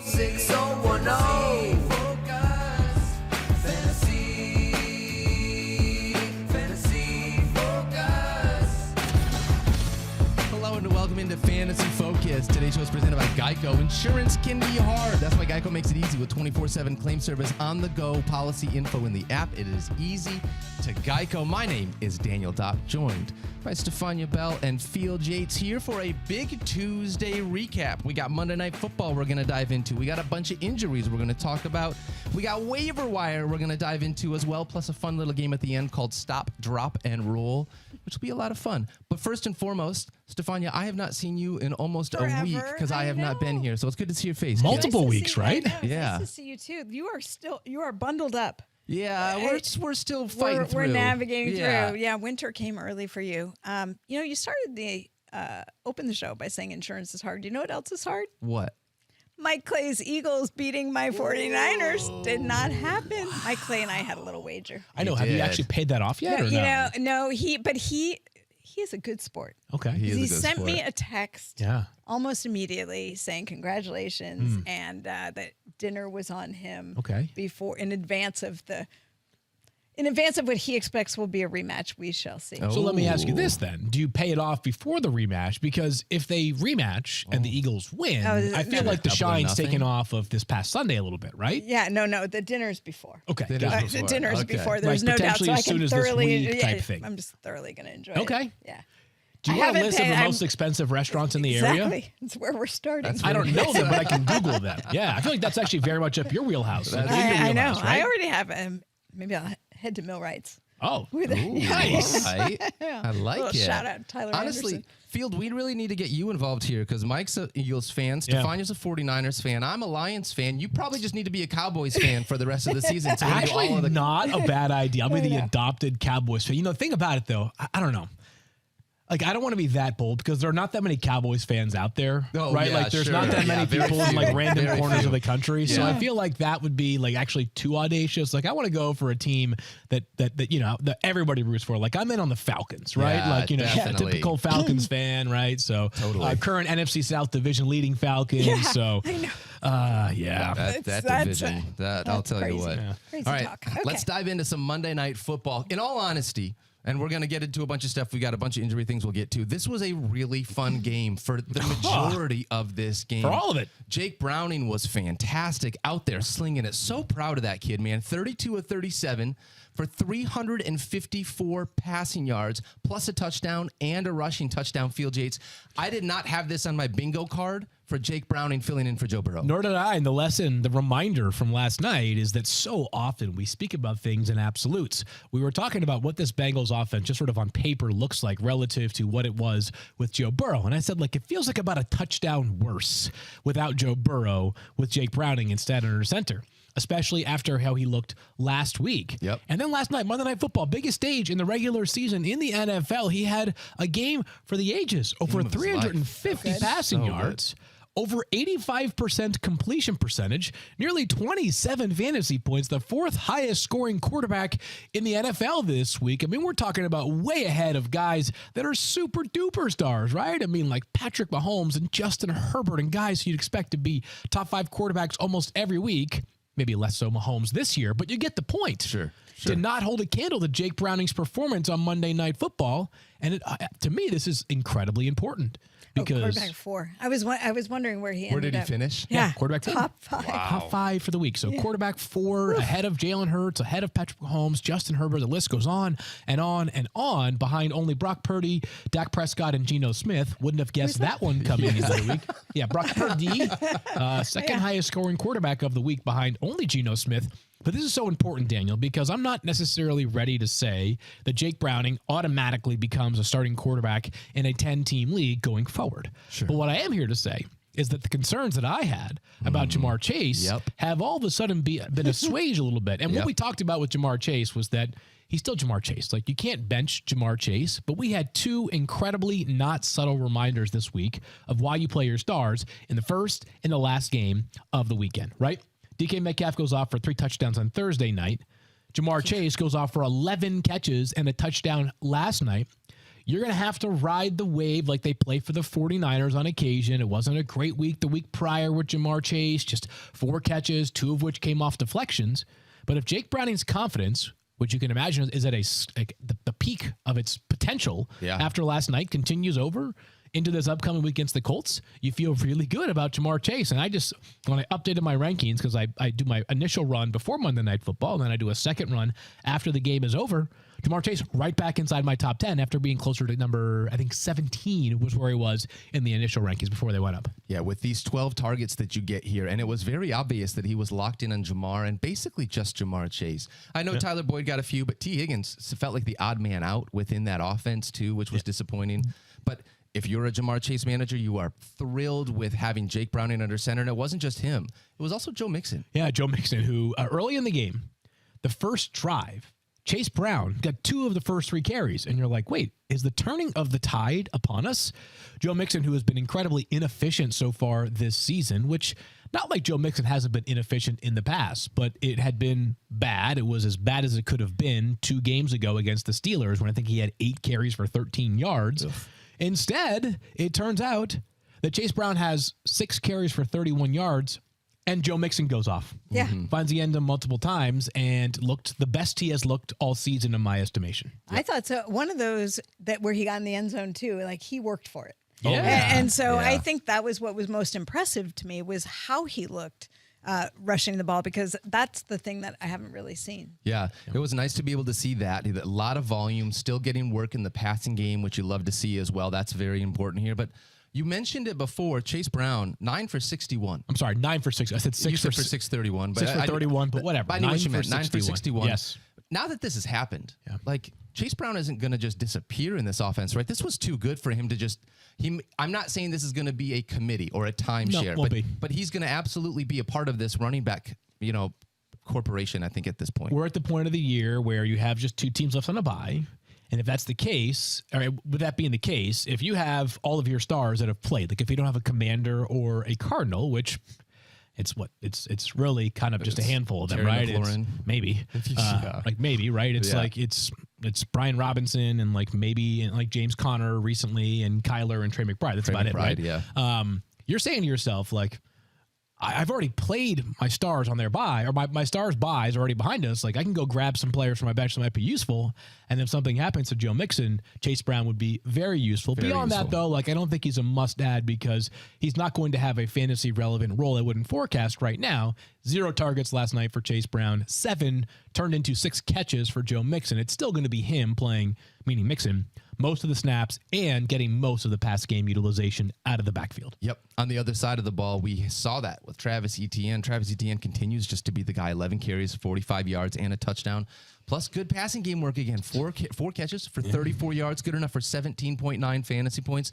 6010. Hello and welcome into Fantasy Focus. Today's show is presented by Geico. Insurance can be hard. That's why Geico makes it easy with 24/7 claim service on the go, policy info in the app. It is easy to Geico. My name is Daniel Dopp, joined by Stephania Bell and Field Yates here for a big Tuesday recap. We got Monday Night Football we're going to dive into. We got a bunch of injuries we're going to talk about. We got Waiver Wire we're going to dive into as well, plus a fun little game at the end called Stop, Drop, and Roll, which will be a lot of fun. But first and foremost, Stephania, I have not seen you in almost a week because I have not been here. So it's good to see your face. Multiple weeks, right? Yeah. Nice to see you too. You are bundled up. Yeah, we're still fighting through. We're navigating through. Yeah, winter came early for you. You started open the show by saying insurance is hard. Do you know what else is hard? What? Mike Clay's Eagles beating my 49ers did not happen. Mike Clay and I had a little wager. I know. Have you actually paid that off yet? No, he is a good sport. Okay. He sent me a text almost immediately saying congratulations and that dinner was on him in advance of what he expects will be a rematch. We shall see. So let me ask you this then. Do you pay it off before the rematch? Because if they rematch and the Eagles win, I feel like the shine's taken off of this past Sunday a little bit, right? Yeah, no, the dinner's before. Okay. The dinner's before. There's no doubt. So I can thoroughly, I'm just thoroughly going to enjoy it. Okay. Yeah. Do you have a list of the most expensive restaurants in the area? Exactly. It's where we're starting. I don't know them, but I can Google them. Yeah, I feel like that's actually very much up your wheelhouse. I know. Right? I already have maybe I'll head to Millwrights. Oh, nice. I like it. Shout out Tyler Honestly, Anderson. Field, we really need to get you involved here because Mike's a Eagles fan. Stefania's a 49ers fan. I'm a Lions fan. You probably just need to be a Cowboys fan for the rest of the season. So actually, not a bad idea. I'll be the adopted Cowboys fan. The thing about it, though, I don't know. Like, I don't want to be that bold because there are not that many Cowboys fans out there, right? Yeah, like, there's not that many people in like random corners of the country. So I feel like that would be like actually too audacious. Like, I want to go for a team that everybody roots for. Like, I'm in on the Falcons, right? Yeah, like, definitely. typical Falcons fan, right? So current NFC South division leading Falcons. Yeah, so I know. that division. I'll tell crazy. you what. Yeah. Crazy All right, talk. Okay. let's dive into some Monday Night Football. In all honesty. And we're going to get into a bunch of stuff. We got a bunch of injury things we'll get to. This was a really fun game for the majority of this game. For all of it. Jake Browning was fantastic out there slinging it. So proud of that kid, man. 32 of 37 for 354 passing yards, plus a touchdown and a rushing touchdown. Field Yates. I did not have this on my bingo card for Jake Browning filling in for Joe Burrow. Nor did I. And the reminder from last night is that so often we speak about things in absolutes. We were talking about what this Bengals offense just sort of on paper looks like relative to what it was with Joe Burrow. And I said, like, it feels like about a touchdown worse without Joe Burrow with Jake Browning instead under center, especially after how he looked last week. Yep. And then last night, Monday Night Football, biggest stage in the regular season in the NFL. He had a game for the ages, over 350 passing yards. Over 85% completion percentage, nearly 27 fantasy points, the fourth highest scoring quarterback in the NFL this week. I mean, we're talking about way ahead of guys that are super duper stars, right? I mean, like Patrick Mahomes and Justin Herbert and guys you'd expect to be top 5 quarterbacks almost every week. Maybe less so Mahomes this year, but you get the point. Sure. Did not hold a candle to Jake Browning's performance on Monday Night Football. And to me, this is incredibly important. Because quarterback 4. I was wondering where he ended up. Where did he finish? Yeah, quarterback 4. Top 5. Wow. Top 5 for the week. So quarterback 4, ahead of Jalen Hurts, ahead of Patrick Mahomes, Justin Herbert. The list goes on and on and on, behind only Brock Purdy, Dak Prescott, and Geno Smith. Wouldn't have guessed that one coming into the week. Yeah, Brock Purdy, second highest scoring quarterback of the week behind only Geno Smith. But this is so important, Daniel, because I'm not necessarily ready to say that Jake Browning automatically becomes a starting quarterback in a 10-team league going forward. Sure. But what I am here to say is that the concerns that I had about Jamar Chase have all of a sudden been assuaged a little bit. And what we talked about with Jamar Chase was that he's still Jamar Chase. Like, you can't bench Jamar Chase, but we had 2 incredibly not subtle reminders this week of why you play your stars in the first and the last game of the weekend, right? DK Metcalf goes off for 3 touchdowns on Thursday night. Jamar Chase goes off for 11 catches and a touchdown last night. you're going to have to ride the wave like they play for the 49ers on occasion. It wasn't a great week the week prior with Jamar Chase, just 4 catches, 2 of which came off deflections. But if Jake Browning's confidence, which you can imagine is at the peak of its potential after last night, continues over into this upcoming week against the Colts, you feel really good about Jamar Chase. And when I updated my rankings, because I do my initial run before Monday Night Football, and then I do a second run after the game is over, Jamar Chase right back inside my top 10 after being closer to number, I think 17 was where he was in the initial rankings before they went up. Yeah, with these 12 targets that you get here, and it was very obvious that he was locked in on Jamar and basically just Jamar Chase. I know Tyler Boyd got a few, but T. Higgins felt like the odd man out within that offense too, which was disappointing. But if you're a Jamar Chase manager, you are thrilled with having Jake Browning under center. And it wasn't just him. It was also Joe Mixon. Yeah, Joe Mixon, who early in the game, the first drive, Chase Brown got 2 of the first 3 carries. And you're like, wait, is the turning of the tide upon us? Joe Mixon, who has been incredibly inefficient so far this season, which not like Joe Mixon hasn't been inefficient in the past, but it had been bad. It was as bad as it could have been 2 games ago against the Steelers when I think he had 8 carries for 13 yards. Ugh. Instead, it turns out that Chase Brown has 6 carries for 31 yards, and Joe Mixon goes off. Yeah. Finds the end zone multiple times and looked the best he has looked all season in my estimation. I thought so. One of those where he got in the end zone too, like he worked for it. Yeah. And so I think that was what was most impressive to me was how he looked rushing the ball, because that's the thing that I haven't really seen. Yeah, it was nice to be able to see that. A lot of volume, still getting work in the passing game, which you love to see as well. That's very important here. But you mentioned it before, Chase Brown, 9 for 61. I'm sorry, 9 for 6. I said 6 for 631. But 6 for 31, but whatever. I knew what you meant. 9 for 61. Yes. Now that this has happened, like Chase Brown isn't going to just disappear in this offense, right? This was too good for him to just. I'm not saying this is going to be a committee or a timeshare, but he's going to absolutely be a part of this running back, corporation. I think at this point, we're at the point of the year where you have just 2 teams left on a bye. And if that's the case, or with that being the case, if you have all of your stars that have played, like if you don't have a Commander or a Cardinal, which it's really kind of just a handful of them, right? Maybe, maybe, right? It's like it's Brian Robinson and maybe James Conner recently and Kyler and Trey McBride. That's about it, right? Yeah. You're saying to yourself, I've already played my stars on their bye, or my stars' buys are already behind us. I can go grab some players from my bench that might be useful. And if something happens to Joe Mixon, Chase Brown would be very useful. Beyond that, though, I don't think he's a must-add because he's not going to have a fantasy-relevant role I wouldn't forecast right now. 0 targets last night for Chase Brown. 7 turned into 6 catches for Joe Mixon. It's still going to be him playing, meaning Mixon, most of the snaps and getting most of the pass game utilization out of the backfield. Yep. On the other side of the ball, we saw that with Travis Etienne. Travis Etienne continues just to be the guy. 11 carries, 45 yards, and a touchdown. Plus good passing game work again. 4 catches for 34 yards. Good enough for 17.9 fantasy points.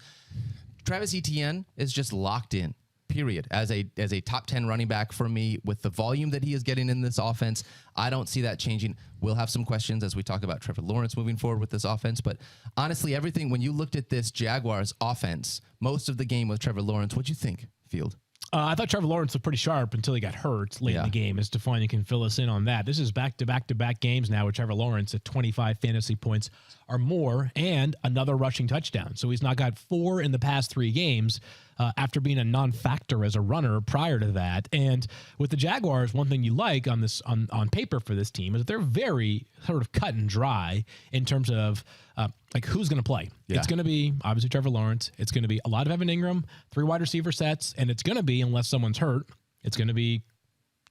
Travis Etienne is just locked in. Period. As a top 10 running back for me, with the volume that he is getting in this offense, I don't see that changing. We'll have some questions as we talk about Trevor Lawrence moving forward with this offense. But honestly, everything, when you looked at this Jaguars offense, most of the game with Trevor Lawrence, what'd you think, Field? I thought Trevor Lawrence was pretty sharp until he got hurt late in the game. As Stephania can fill us in on that. This is back-to-back games now with Trevor Lawrence at 25 fantasy points or more and another rushing touchdown. So he's now got 4 in the past 3 games after being a non-factor as a runner prior to that. And with the Jaguars, one thing you like on this on paper for this team is that they're very sort of cut and dry in terms of who's going to play. Yeah. It's going to be obviously Trevor Lawrence. It's going to be a lot of Evan Ingram, 3 wide receiver sets, and it's going to be, unless someone's hurt, it's going to be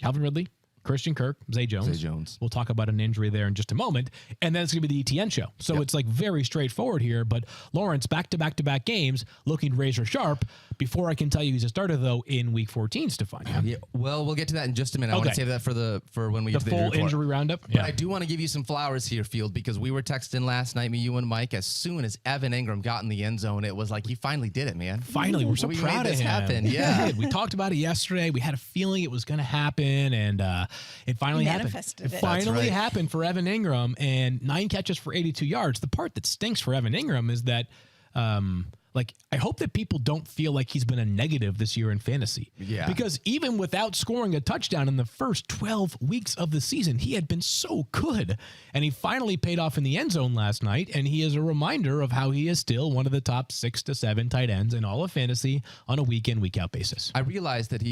Calvin Ridley, Christian Kirk, Zay Jones. We'll talk about an injury there in just a moment. And then it's going to be the ETN show. So it's very straightforward here. But Lawrence, back-to-back games, looking razor sharp. Before I can tell you he's a starter, though, in Week 14, Stephania. Yeah, well, we'll get to that in just a minute. I want to save that for when we get to the full injury roundup. But I do want to give you some flowers here, Field, because we were texting last night, you and Mike, as soon as Evan Ingram got in the end zone, it was like he finally did it, man. Finally, we're so proud of him. Happen. Yeah. We talked about it yesterday. We had a feeling it was going to happen, and it finally happened. It finally happened for Evan Ingram, and 9 catches for 82 yards. The part that stinks for Evan Ingram is that like, I hope that people don't feel like he's been a negative this year in fantasy. Yeah. Because even without scoring a touchdown in the first 12 weeks of the season, he had been so good. And he finally paid off in the end zone last night. And he is a reminder of how he is still one of the top 6 to 7 tight ends in all of fantasy on a week in, week out basis. I realized that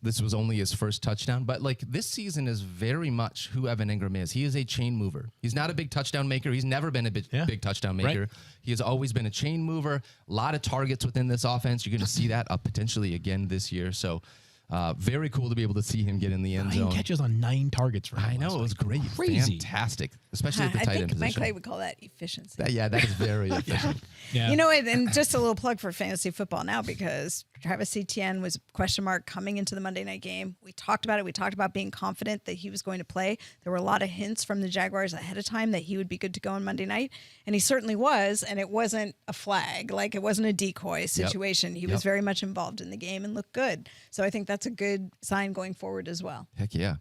this was only his first touchdown, but like this season is very much who Evan Ingram is. He is a chain mover. He's not a big touchdown maker. He's never been a big touchdown maker. Right. He has always been a chain mover. A lot of targets within this offense. You're going to see that potentially again this year. So very cool to be able to see him get in the end zone. 9 catches on 9 targets for him. I know, it was great. Crazy. Fantastic. Especially at the tight end position. Mike Clay would call that efficiency. That is very efficient. Yeah. You know, and just a little plug for fantasy football now, because Travis Etienne was a question mark coming into the Monday night game. We talked about it. We talked about being confident that he was going to play. There were a lot of hints from the Jaguars ahead of time that he would be good to go on Monday night. And he certainly was. And it wasn't a flag. Like, it wasn't a decoy situation. He was very much involved in the game and looked good. So I think that's a good sign going forward as well. Heck yeah.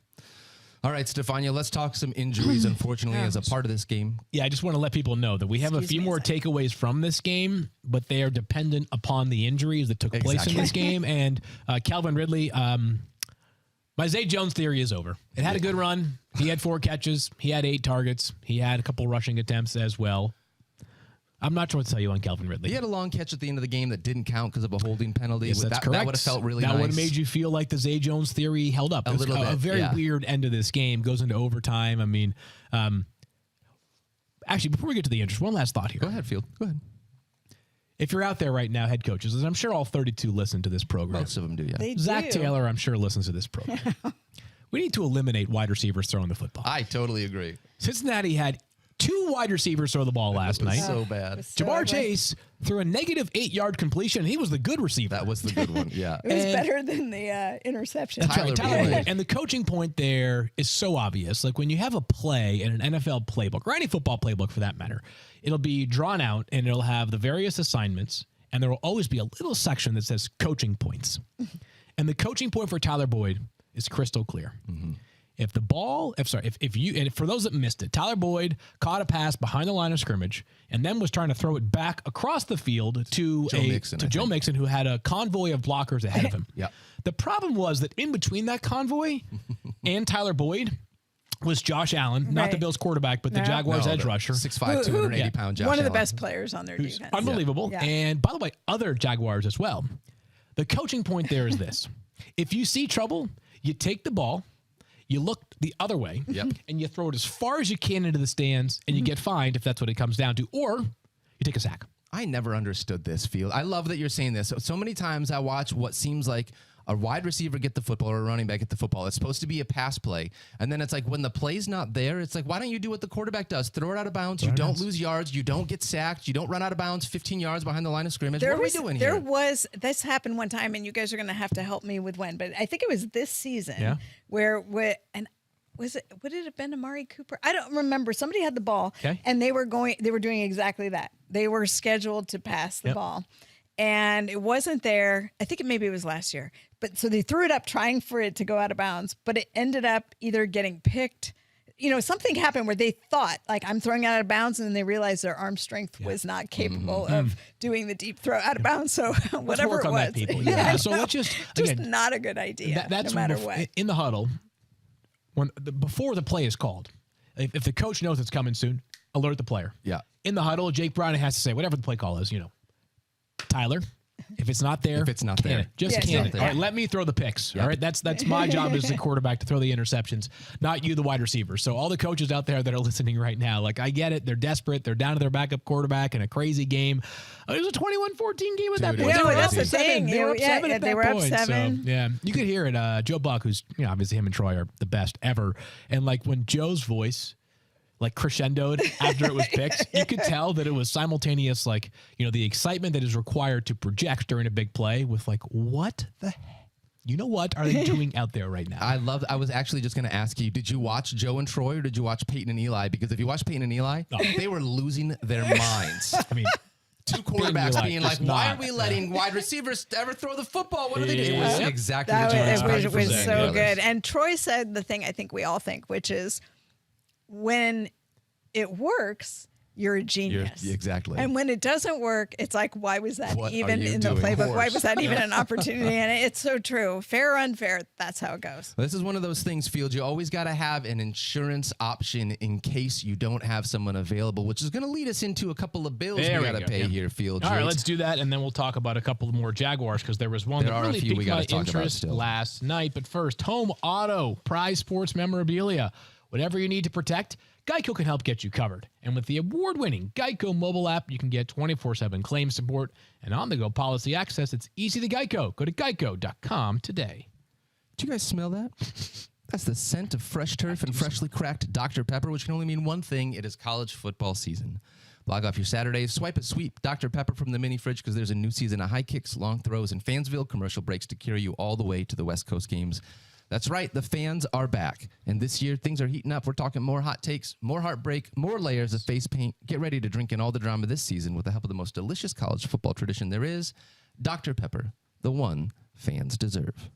All right, Stephania, let's talk some injuries, unfortunately, as a part of this game. Yeah, I just want to let people know that we have a few more takeaways from this game, but they are dependent upon the injuries that took place in this game. And Calvin Ridley, my Zay Jones theory is over. It had a good run. He had 4 catches. He had 8 targets. He had a couple rushing attempts as well. I'm not sure what to tell you on Calvin Ridley. He had a long catch at the end of the game that didn't count because of a holding penalty. Yes, that's correct. That would have felt really nice. That would have made you feel like the Zay Jones theory held up. A little bit. A very weird end of this game. Goes into overtime. I mean, actually, before we get to the injuries, one last thought here. Go ahead, Field. Go ahead. If you're out there right now, head coaches, and I'm sure all 32 listen to this program. Most of them do, yeah. They Zach do. Taylor, I'm sure, listens to this program. We need to eliminate wide receivers throwing the football. I totally agree. Cincinnati had 2 wide receivers throw the ball last night. So bad. Jamar Chase threw a negative 8-yard completion. He was the good receiver. That was the good one, yeah. It was better than the interception. That's right, Tyler Boyd. And the coaching point there is so obvious. Like, when you have a play in an NFL playbook, or any football playbook for that matter, it'll be drawn out and it'll have the various assignments, and there will always be a little section that says coaching points. And the coaching point for Tyler Boyd is crystal clear. Mm-hmm. If for those that missed it, Tyler Boyd caught a pass behind the line of scrimmage and then was trying to throw it back across the field to Joe Mixon, who had a convoy of blockers ahead of him. Yep. The problem was that in between that convoy and Tyler Boyd was Josh Allen, not the Bills quarterback, but the Jaguars edge rusher. 6'5", 280-pound Josh One of the Allen. best players on their defense. Unbelievable. Yeah. And by the way, other Jaguars as well. The coaching point there is this. If you see trouble, you take the ball, you look the other way, and you throw it as far as you can into the stands, and you get fined if that's what it comes down to, or you take a sack. I never understood this, Field. I love that you're saying this. So many times I watch what seems like a wide receiver get the football or a running back get the football. It's supposed to be a pass play. And then it's like when the play's not there, it's like, why don't you do what the quarterback does? Throw it out of bounds. You don't lose yards. You don't get sacked. You don't run out of bounds 15 yards behind the line of scrimmage. What are we doing here? This happened one time, and you guys are going to have to help me with when, but I think it was this season where would it have been Amari Cooper? I don't remember. Somebody had the ball, and they were doing exactly that. They were scheduled to pass the ball, and it wasn't there. I think maybe it was last year. But so they threw it up trying for it to go out of bounds, but it ended up either getting picked. You know, something happened where they thought, like, I'm throwing it out of bounds, and then they realized their arm strength was not capable of doing the deep throw out of bounds. So whatever it was. People. Yeah. So let's just not a good idea. That's no matter what. In the huddle, before the play is called, if the coach knows it's coming soon, alert the player. Yeah. In the huddle, Jake Bryant has to say, whatever the play call is, Tyler, if it's not there, just can it. All right, let me throw the picks. All right, that's my job as the quarterback to throw the interceptions, not you, the wide receiver. So all the coaches out there that are listening right now, like, I get it. They're desperate. They're down to their backup quarterback in a crazy game. It was a 21-14 game at that point. That's the thing. They were up 7 at that point. Up 7. So, yeah, you could hear it. Joe Buck, who's obviously him and Troy are the best ever, and like when Joe's voice like crescendoed after it was picked, you could tell that it was simultaneous, like, the excitement that is required to project during a big play with like, what the heck? What are they doing out there right now? I was actually just going to ask you, did you watch Joe and Troy or did you watch Peyton and Eli? Because if you watch Peyton and Eli, they were losing their minds. I mean, 2 quarterbacks being like, why are we letting wide receivers ever throw the football? What are they doing? It was exactly it was so good. And Troy said the thing I think we all think, which is when it works, you're a genius. Exactly. And when it doesn't work, it's like, why was that What even are you in the doing? playbook? Why was that even an opportunity? And it's so true. Fair or unfair, that's how it goes. This is one of those things, Fields. You always got to have an insurance option in case you don't have someone available, which is going to lead us into a couple of bills we got to pay here, Fields. All right, let's do that, and then we'll talk about a couple more Jaguars because there was one that really piqued my interest last night. But first, home auto, prize sports memorabilia. Whatever you need to protect, Geico can help get you covered. And with the award-winning Geico mobile app, you can get 24/7 claim support and on-the-go policy access. It's easy to Geico. Go to geico.com today. Do you guys smell that? That's the scent of fresh turf and freshly cracked Dr. Pepper, which can only mean one thing. It is college football season. Log off your Saturdays, swipe a sweep Dr. Pepper from the mini fridge because there's a new season of high kicks, long throws, and Fansville commercial breaks to carry you all the way to the West Coast games. That's right, the fans are back. And this year, things are heating up. We're talking more hot takes, more heartbreak, more layers of face paint. Get ready to drink in all the drama this season with the help of the most delicious college football tradition there is, Dr. Pepper, the one fans deserve.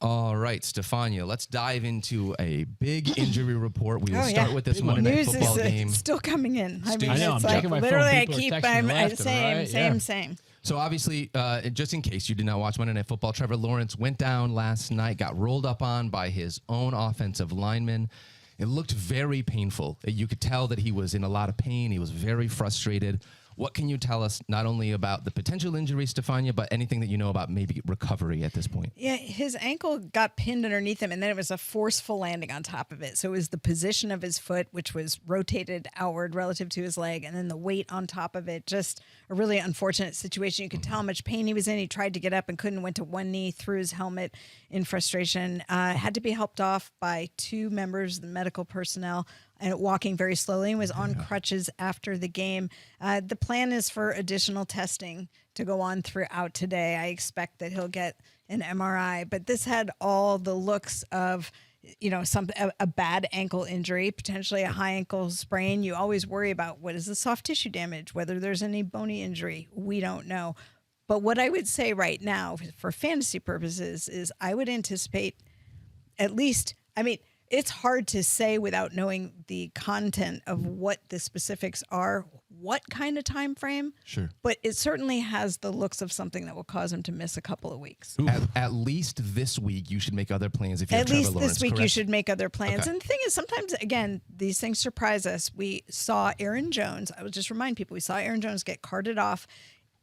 All right, Stephania, let's dive into a big injury report. We will start with this Monday Night Football game. Still coming in. I mean, I know, it's I'm like checking my literally phone. I People keep are texting left and right. same. So obviously, just in case you did not watch Monday Night Football, Trevor Lawrence went down last night, got rolled up on by his own offensive lineman. It looked very painful. You could tell that he was in a lot of pain. He was very frustrated. What can you tell us not only about the potential injury, Stephania, but anything that you know about maybe recovery at this point? Yeah, his ankle got pinned underneath him, and then it was a forceful landing on top of it. So it was the position of his foot, which was rotated outward relative to his leg, and then the weight on top of it. Just a really unfortunate situation. You could tell how much pain he was in. He tried to get up and couldn't, went to one knee, threw his helmet in frustration. Had to be helped off by two members of the medical personnel and walking very slowly, and was on crutches after the game. The plan is for additional testing to go on throughout today. I expect that he'll get an MRI, but this had all the looks of, you know, a bad ankle injury, potentially a high ankle sprain. You always worry about what is the soft tissue damage, whether there's any bony injury. We don't know. But what I would say right now for fantasy purposes is I would anticipate at least, I mean, it's hard to say without knowing the content of what the specifics are, what kind of time frame. Sure. But it certainly has the looks of something that will cause him to miss a couple of weeks. At least this week, you should make other plans if you have Trevor Lawrence. At least this week, correct? you should make other plans. Okay. And the thing is, sometimes, again, these things surprise us. We saw Aaron Jones. I would just remind people, we saw Aaron Jones get carted off.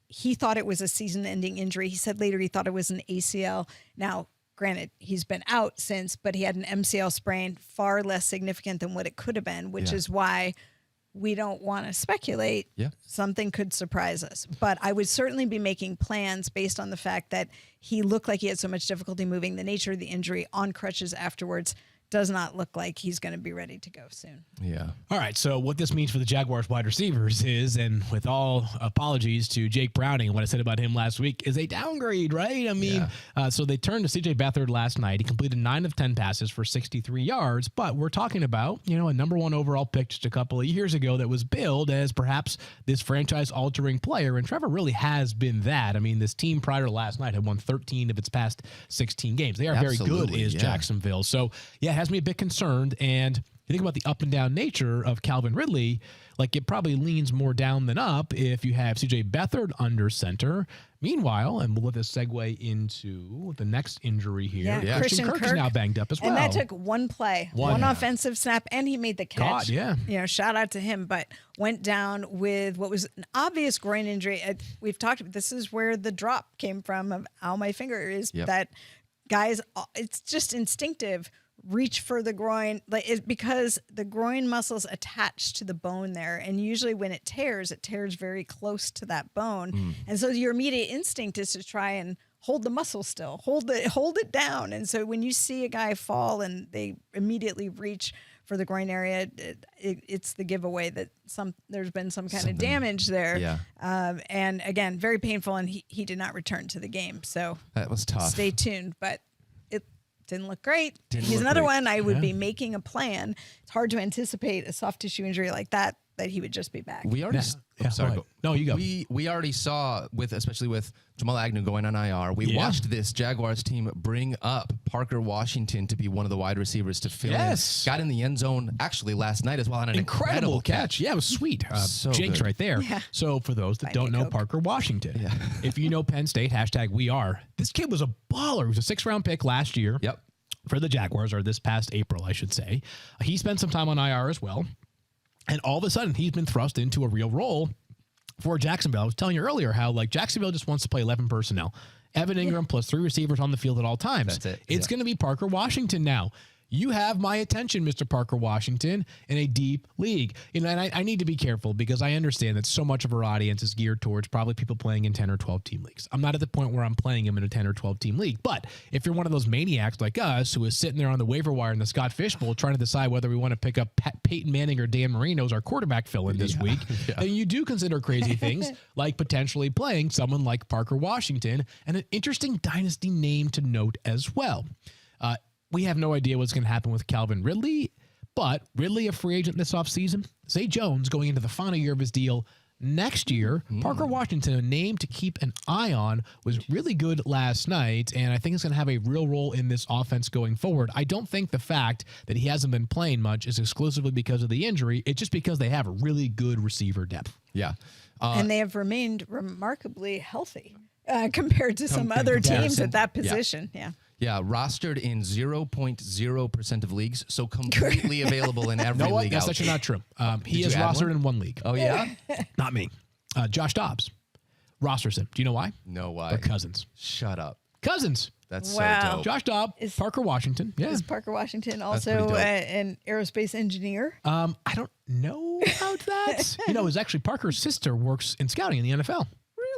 He thought it was a season-ending injury. He said later he thought it was an ACL. Now, granted, he's been out since, but he had an MCL sprain, far less significant than what it could have been, which is why we don't want to speculate. Yeah. Something could surprise us. But I would certainly be making plans based on the fact that he looked like he had so much difficulty moving. The nature of the injury, on crutches afterwards, does not look like he's going to be ready to go soon. Yeah. All right, so what this means for the Jaguars wide receivers is, and with all apologies to Jake Browning and what I said about him last week, is a downgrade, right? I mean, so they turned to C.J. Beathard last night. He completed 9 of 10 passes for 63 yards, but we're talking about, you know, a number 1 overall pick just a couple of years ago that was billed as perhaps this franchise-altering player, and Trevor really has been that. I mean, this team prior to last night had won 13 of its past 16 games. They are very good, is Jacksonville. So, yeah, it has me a bit concerned, and you think about the up and down nature of Calvin Ridley, like it probably leans more down than up if you have C.J. Beathard under center. Meanwhile, and we'll let this segue into the next injury here. Yeah. Christian Kirk's now banged up as well. And that took one play, one offensive snap, and he made the catch. You know, shout out to him, but went down with what was an obvious groin injury. We've talked about this is where the drop came from of ow, my finger is that guys, it's just instinctive. Reach for the groin, because the groin muscle's attached to the bone there, and usually when it tears very close to that bone, and so your immediate instinct is to try and hold the muscle still, hold it down. And so when you see a guy fall and they immediately reach for the groin area, it's the giveaway that there's been some kind of damage there. Yeah. And again, very painful, and he did not return to the game. So that was tough. Stay tuned, but didn't look great. He's another one I would be making a plan. It's hard to anticipate a soft tissue injury like that he would just be back. We already Yeah, sorry. No, you go. We already saw, especially with Jamal Agnew going on IR, we watched this Jaguars team bring up Parker Washington to be one of the wide receivers to fill in. Got in the end zone actually last night as well on an incredible catch. Yeah, it was sweet. So Jinx good. right there. Yeah. So for those that don't know Parker Washington, if you know Penn State, #we are. This kid was a baller. He was a 6th round pick last year. Yep. For the Jaguars, or this past April, I should say. He spent some time on IR as well. And all of a sudden, he's been thrust into a real role for Jacksonville. I was telling you earlier how Jacksonville just wants to play 11 personnel. Evan Ingram plus 3 receivers on the field at all times. That's it. It's going to be Parker Washington now. You have my attention, Mr. Parker Washington, in a deep league. And I need to be careful because I understand that so much of our audience is geared towards probably people playing in 10 or 12 team leagues. I'm not at the point where I'm playing him in a 10 or 12 team league. But if you're one of those maniacs like us who is sitting there on the waiver wire in the Scott Fishbowl trying to decide whether we want to pick up Peyton Manning or Dan Marino as our quarterback fill-in this week, then you do consider crazy things like potentially playing someone like Parker Washington, and an interesting dynasty name to note as well. We have no idea what's going to happen with Calvin Ridley, but Ridley a free agent this offseason. Zay Jones going into the final year of his deal next year. Parker Washington, a name to keep an eye on, was really good last night, and I think it's going to have a real role in this offense going forward. I don't think the fact that he hasn't been playing much is exclusively because of the injury. It's just because they have a really good receiver depth. Yeah. And they have remained remarkably healthy compared to some other teams at that position. Yeah, rostered in 0.0% of leagues, so completely available in every league. That's actually not true. He is rostered in 1 league. Oh, yeah? Not me. Josh Dobbs rosters him. Do you know why? No, why? They're cousins. Shut up. Cousins. That's so dope. Josh Dobbs, Parker Washington. Yeah. Is Parker Washington also an aerospace engineer? I don't know about that. It was actually Parker's sister works in scouting in the NFL.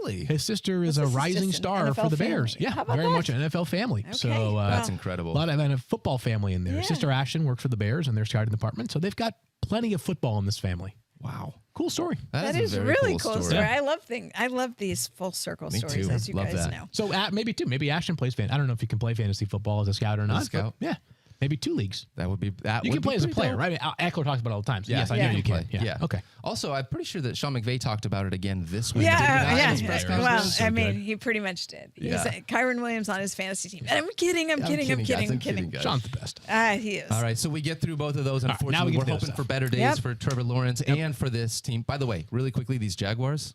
Really? His sister is a rising star for the Bears. Family. Yeah, very much an NFL family. Okay. So that's incredible. A lot of a football family in there. Yeah. Sister Ashton works for the Bears in their scouting department, so they've got plenty of football in this family. Wow. Cool story. That is a really cool story. I love these full circle stories, too. as you Love guys that. know. So maybe two. Maybe Ashton plays I don't know if you can play fantasy football as a scout or not. Scout? Yeah. Maybe 2 leagues. That would be that. You can play as a player, right? Eckler talks about it all the time. So yes, I know you can. Yeah. Okay. Also, I'm pretty sure that Sean McVay talked about it again this week. Yeah. Well, So I mean, he pretty much did. He's Kyron Williams on his fantasy team. And I'm kidding. I'm kidding. Guys. Sean's the best. He is. All right, so we get through both of those. Unfortunately, we're hoping for better days for Trevor Lawrence and for this team. By the way, really quickly, these Jaguars,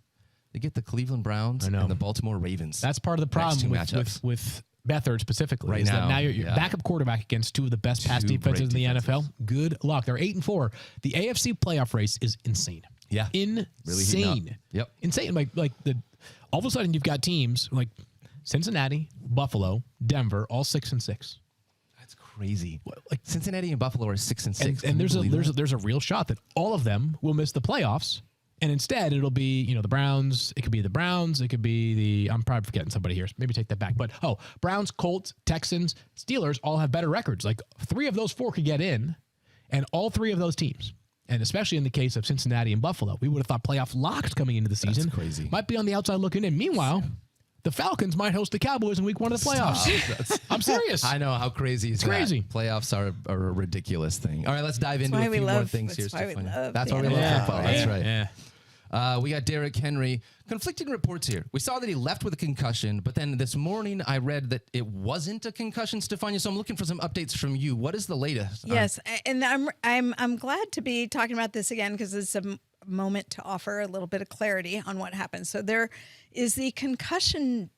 they get the Cleveland Browns and the Baltimore Ravens. That's part of the problem with Beathard specifically. Right is now, that now you're backup quarterback against 2 of the best pass defenses in the NFL. Good luck. They're 8-4. The AFC playoff race is insane. Yeah. Insane. Really yep. Insane. All of a sudden you've got teams like Cincinnati, Buffalo, Denver, all 6-6. That's crazy. Cincinnati and Buffalo are 6-6. And there's a real shot that all of them will miss the playoffs. And instead, it'll be, the Browns. It could be the Browns. It could be I'm probably forgetting somebody here. So maybe take that back. But, Browns, Colts, Texans, Steelers all have better records. 3 of those 4 could get in, and all 3 of those teams, and especially in the case of Cincinnati and Buffalo, we would have thought playoff locked coming into the season. That's crazy. Might be on the outside looking in. Meanwhile, the Falcons might host the Cowboys in week 1 of the playoffs. I'm serious. I know how crazy is that. Crazy. Playoffs are a ridiculous thing. All right, let's dive into a few more things here. That's why we love football. That's right. Yeah. We got Derrick Henry. Conflicting reports here. We saw that he left with a concussion, but then this morning I read that it wasn't a concussion, Stephania. So I'm looking for some updates from you. What is the latest? Yes, and I'm glad to be talking about this again because it's a moment to offer a little bit of clarity on what happened. So there is the concussion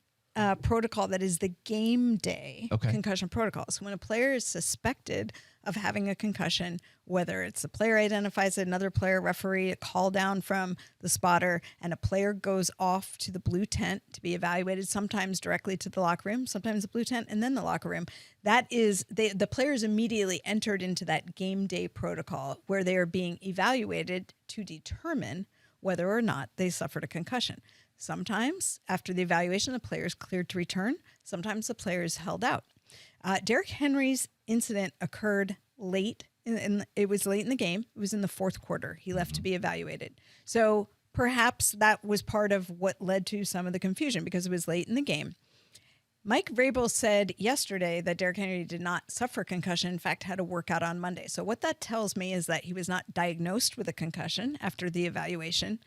protocol that is the game day concussion protocol. So when a player is suspected of having a concussion, whether it's a player identifies another player, referee, a call down from the spotter, and a player goes off to the blue tent to be evaluated, sometimes directly to the locker room, sometimes the blue tent, and then the locker room. That is, the players immediately entered into that game day protocol where they are being evaluated to determine whether or not they suffered a concussion. Sometimes, after the evaluation, the player is cleared to return. Sometimes the player is held out. Derrick Henry's incident occurred late. It was late in the game. It was in the 4th quarter. He left to be evaluated. So perhaps that was part of what led to some of the confusion because it was late in the game. Mike Vrabel said yesterday that Derrick Henry did not suffer concussion, in fact, had a workout on Monday. So what that tells me is that he was not diagnosed with a concussion after the evaluation.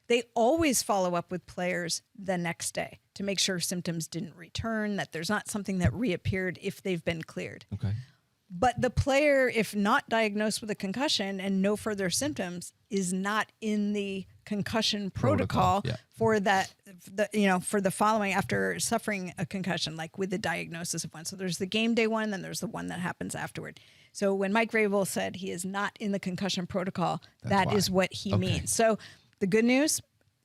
they always follow up with players the next day to make sure symptoms didn't return, that there's not something that reappeared if they've been cleared. Okay. But the player, if not diagnosed with a concussion and no further symptoms, is not in the concussion protocol for for the following after suffering a concussion, like with the diagnosis of one. So there's the game day one, then there's the one that happens afterward. So when Mike Vrabel said he is not in the concussion protocol, that is what he means. So the good news,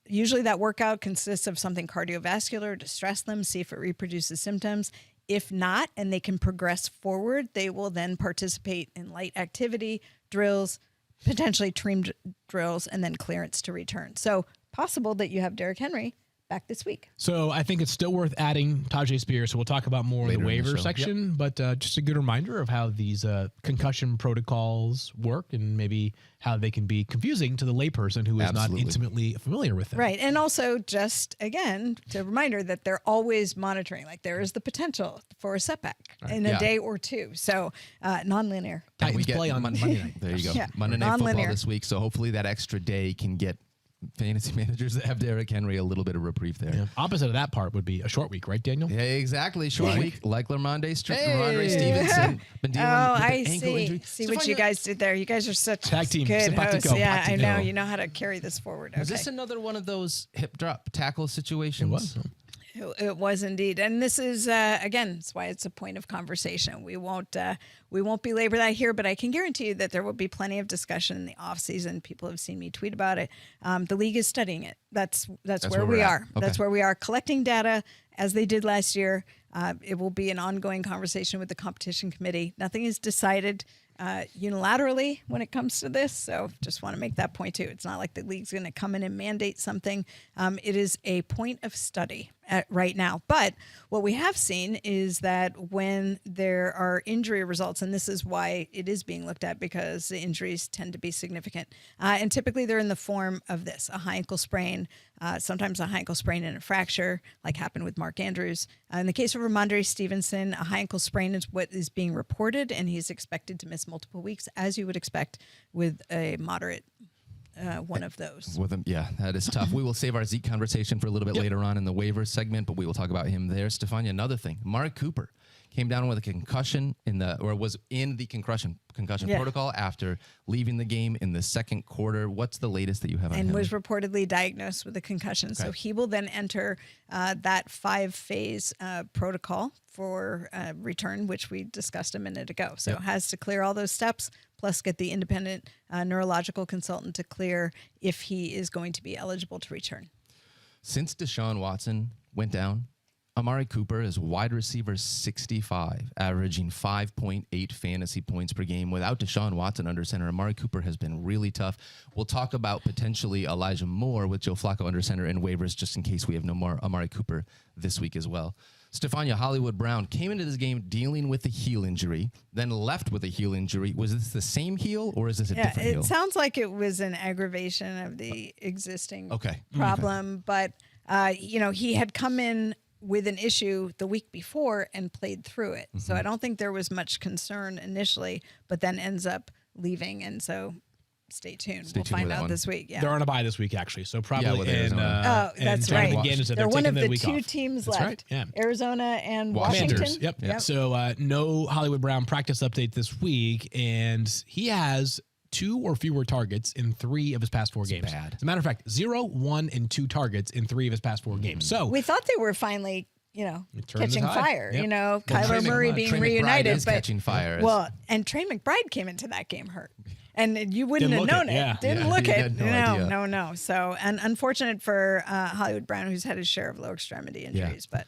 usually that workout consists of something cardiovascular to stress them, see if it reproduces symptoms. If not, and they can progress forward, they will then participate in light activity, drills, potentially team drills, and then clearance to return. So possible that you have Derrick Henry back this week. So I think it's still worth adding Tyjae Spears. So we'll talk about more in the waiver section, but just a good reminder of how these concussion protocols work and maybe how they can be confusing to the layperson who is not intimately familiar with them. Right. And also just, again, to reminder that they're always monitoring. Like there is the potential for a setback in a day or two. So nonlinear. Titans play on Monday night. There you go. Monday Night Football this week. So hopefully that extra day can get fantasy managers that have Derrick Henry a little bit of reprieve there. Yeah. Opposite of that part would be a short week, right, Daniel? Yeah, exactly. Short week, like Ramondre Stevenson. Been dealing with I an ankle injury. See what you guys did there. You guys are such tag team. good hosts. Yeah, I know. Go. You know how to carry this forward. Is this another one of those hip drop tackle situations? It was. It was indeed, and this is again. That's why it's a point of conversation. We won't belabor that here, but I can guarantee you that there will be plenty of discussion in the off season. People have seen me tweet about it. The league is studying it. That's where we are. Okay. That's where we are collecting data as they did last year. It will be an ongoing conversation with the competition committee. Nothing is decided unilaterally when it comes to this. So just want to make that point too. It's not like the league's going to come in and mandate something. It is a point of study right now. But what we have seen is that when there are injury results, and this is why it is being looked at because the injuries tend to be significant. And typically they're in the form of this, a high ankle sprain, sometimes a high ankle sprain and a fracture, like happened with Mark Andrews. In the case of Ramondre Stevenson, a high ankle sprain is what is being reported, and he's expected to miss multiple weeks, as you would expect with a moderate one of those. With him, yeah, that is tough. We will save our Zeke conversation for a little bit later on in the waiver segment, but we will talk about him there. Stephania, another thing, Amari Cooper came down with a concussion was in the concussion protocol after leaving the game in the second quarter. What's the latest that you have on him? And was reportedly diagnosed with a concussion. Okay. So he will then enter that 5-phase protocol for return, which we discussed a minute ago. So it has to clear all those steps, plus get the independent neurological consultant to clear if he is going to be eligible to return. Since Deshaun Watson went down, Amari Cooper is wide receiver 65, averaging 5.8 fantasy points per game. Without Deshaun Watson under center, Amari Cooper has been really tough. We'll talk about potentially Elijah Moore with Joe Flacco under center and waivers just in case we have no more Amari Cooper this week as well. Stephania Hollywood Brown came into this game dealing with a heel injury, then left with a heel injury. Was this the same heel or is this a different heel? It sounds like it was an aggravation of the existing problem, but he had come in with an issue the week before and played through it. Mm-hmm. So I don't think there was much concern initially, but then ends up leaving. And so stay tuned. We'll find out this week. Yeah. They're on a bye this week, actually. So probably that's right. They're one of the two off. Teams that's left. Right. Yeah. Arizona and Washington. Yep. So no Hollywood Brown practice update this week. And he has 2 or fewer targets in 3 of his past 4 games. Bad. As a matter of fact, 0, 1, and 2 targets in 3 of his past 4 games. So we thought they were finally, catching fire. Yep. Kyler Murray being reunited, but catching fire. Well, and Trey McBride came into that game hurt, and you wouldn't have known it. Didn't look it. No. So, and unfortunate for Hollywood Brown, who's had his share of lower extremity injuries, but.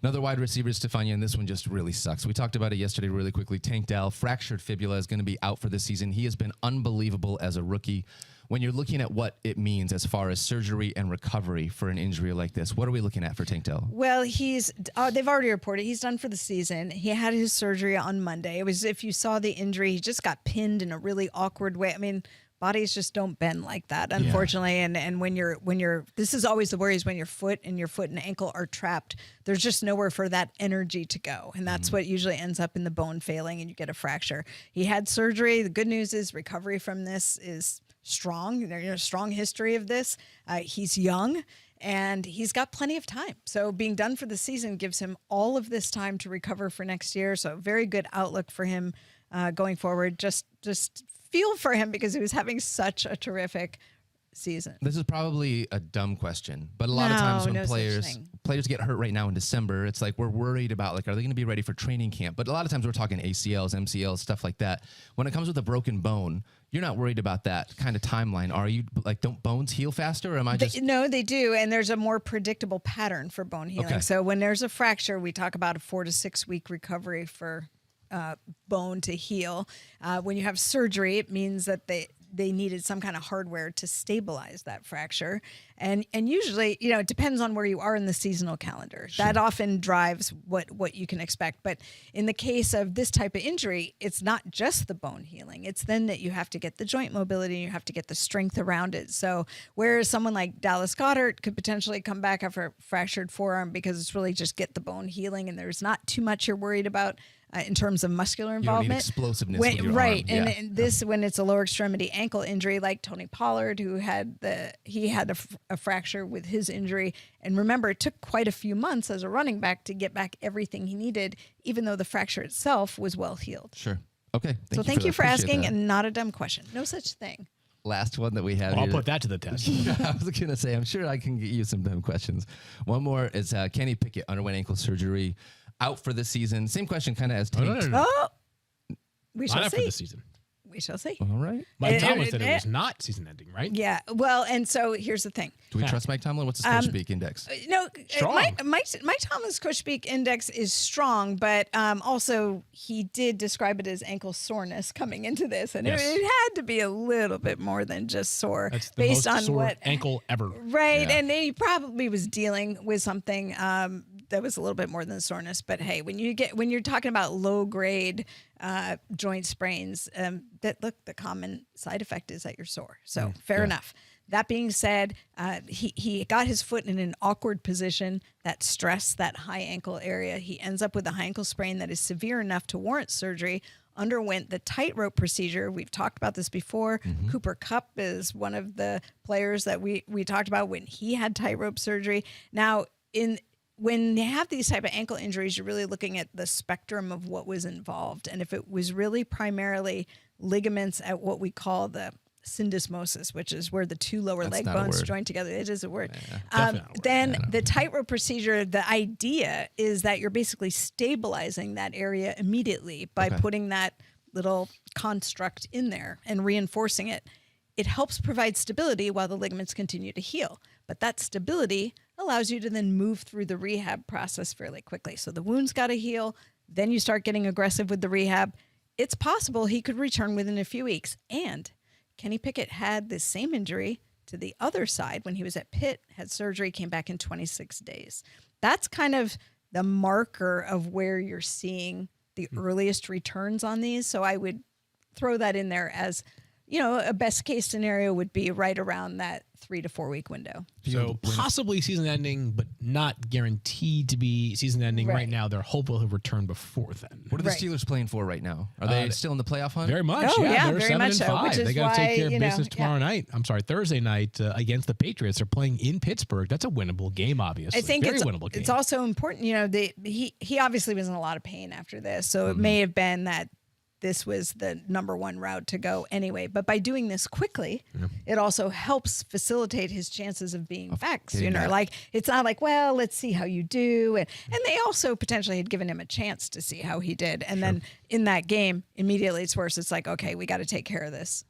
Another wide receiver, Stephania, and this one just really sucks. We talked about it yesterday really quickly. Tank Dell, fractured fibula, is going to be out for the season. He has been unbelievable as a rookie. When you're looking at what it means as far as surgery and recovery for an injury like this, what are we looking at for Tank Dell? Well, they've already reported he's done for the season. He had his surgery on Monday. It was, if you saw the injury, he just got pinned in a really awkward way. I mean, bodies just don't bend like that, unfortunately. Yeah. And when you're, this is always the worry is when your foot and ankle are trapped, there's just nowhere for that energy to go. And that's what usually ends up in the bone failing and you get a fracture. He had surgery. The good news is recovery from this is strong. There's a strong history of this. He's young. And he's got plenty of time. So being done for the season gives him all of this time to recover for next year. So very good outlook for him going forward. Just feel for him because he was having such a terrific season. This is probably a dumb question, but a lot of times when players get hurt right now in December, it's like we're worried about, like, are they going to be ready for training camp? But a lot of times we're talking ACLs, MCLs, stuff like that. When it comes with a broken bone, you're not worried about that kind of timeline, are you? Like, don't bones heal faster, or am I just... No, they do, and there's a more predictable pattern for bone healing. Okay. So when there's a fracture, we talk about a 4 to 6 week recovery for bone to heal. When you have surgery, it means that they needed some kind of hardware to stabilize that fracture. And usually, it depends on where you are in the seasonal calendar. Sure. That often drives what you can expect. But in the case of this type of injury, it's not just the bone healing. It's then that you have to get the joint mobility and you have to get the strength around it. So whereas someone like Dallas Goedert could potentially come back after a fractured forearm because it's really just get the bone healing and there's not too much you're worried about in terms of muscular involvement. You don't need explosiveness with your right. arm. And this, when it's a lower extremity ankle injury, like Tony Pollard, who had a fracture with his injury. And remember, it took quite a few months as a running back to get back everything he needed, even though the fracture itself was well healed. Sure. Okay. Thank you for asking, and not a dumb question. No such thing. Last one that we have. Well, I'll put that to the test. I was going to say, I'm sure I can get you some dumb questions. One more is Kenny Pickett underwent ankle surgery, out for the season. Same question kind of as Tate. Oh, we shall see. Not for the season. We shall see. All right. Mike Tomlin said it was not season-ending, right? Yeah. Well, and so here's the thing. Do we trust Mike Tomlin? What's his coach speak index? No, strong. Mike Tomlin's coach speak index is strong, but also he did describe it as ankle soreness coming into this, and it had to be a little bit more than just sore. That's the based most on sore what ankle ever. Right, and he probably was dealing with something that was a little bit more than soreness. But hey, when you're talking about low grade joint sprains, the common side effect is that you're sore. So fair enough. That being said, he got his foot in an awkward position, that stress, that high ankle area. He ends up with a high ankle sprain that is severe enough to warrant surgery. Underwent the tightrope procedure. We've talked about this before. Mm-hmm. Cooper Kupp is one of the players that we talked about when he had tightrope surgery. Now, when you have these type of ankle injuries, you're really looking at the spectrum of what was involved. And if it was really primarily ligaments at what we call the syndesmosis, which is where the two lower leg bones join together. It is a word. Then the tightrope procedure, the idea is that you're basically stabilizing that area immediately by putting that little construct in there and reinforcing it. It helps provide stability while the ligaments continue to heal. But that stability allows you to then move through the rehab process fairly quickly. So the wound's got to heal. Then you start getting aggressive with the rehab. It's possible he could return within a few weeks. And Kenny Pickett had the same injury to the other side when he was at Pitt, had surgery, came back in 26 days. That's kind of the marker of where you're seeing the earliest returns on these. So I would throw that in there as, a best case scenario would be right around that 3 to 4 week window. So possibly season ending, but not guaranteed to be season ending. Right now, they're hopeful he'll return before then. What are the Steelers playing for right now? Are they still in the playoff hunt? Very much. Oh, They're very much 7-5. So, they got to take care of business tomorrow night. Thursday night against the Patriots. They're playing in Pittsburgh. That's a winnable game, obviously. I think winnable game. It's also important. He obviously was in a lot of pain after this, so it may have been that this was the number one route to go anyway. But by doing this quickly, it also helps facilitate his chances of being back sooner. Like, it's not like, well, let's see how you do. And they also potentially had given him a chance to see how he did. And then in that game, immediately it's worse. It's like, okay, we got to take care of this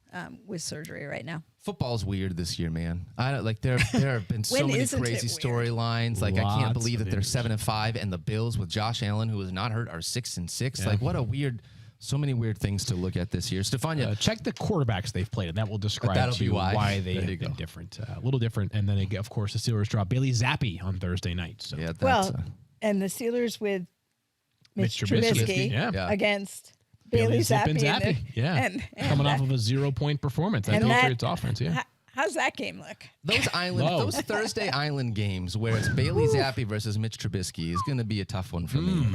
with surgery right now. Football's weird this year, man. I don't like there have been so many crazy storylines. Like, I can't believe that they're 7-5 and the Bills with Josh Allen, who is not hurt, are 6-6. Yeah. Like, what a weird. So many weird things to look at this year. Stephania. Check the quarterbers they've played, and that will describe to you why they have been different. A little different. And then, of course, the Steelers draw Bailey Zappi on Thursday night. So. Yeah, that's, and the Steelers with Mitch Trubisky against Bailey Zappi. And coming off of a 0-point performance. That Patriots offense, How's that game look? Those Thursday Island games where it's Bailey Zappi versus Mitch Trubisky is going to be a tough one for me.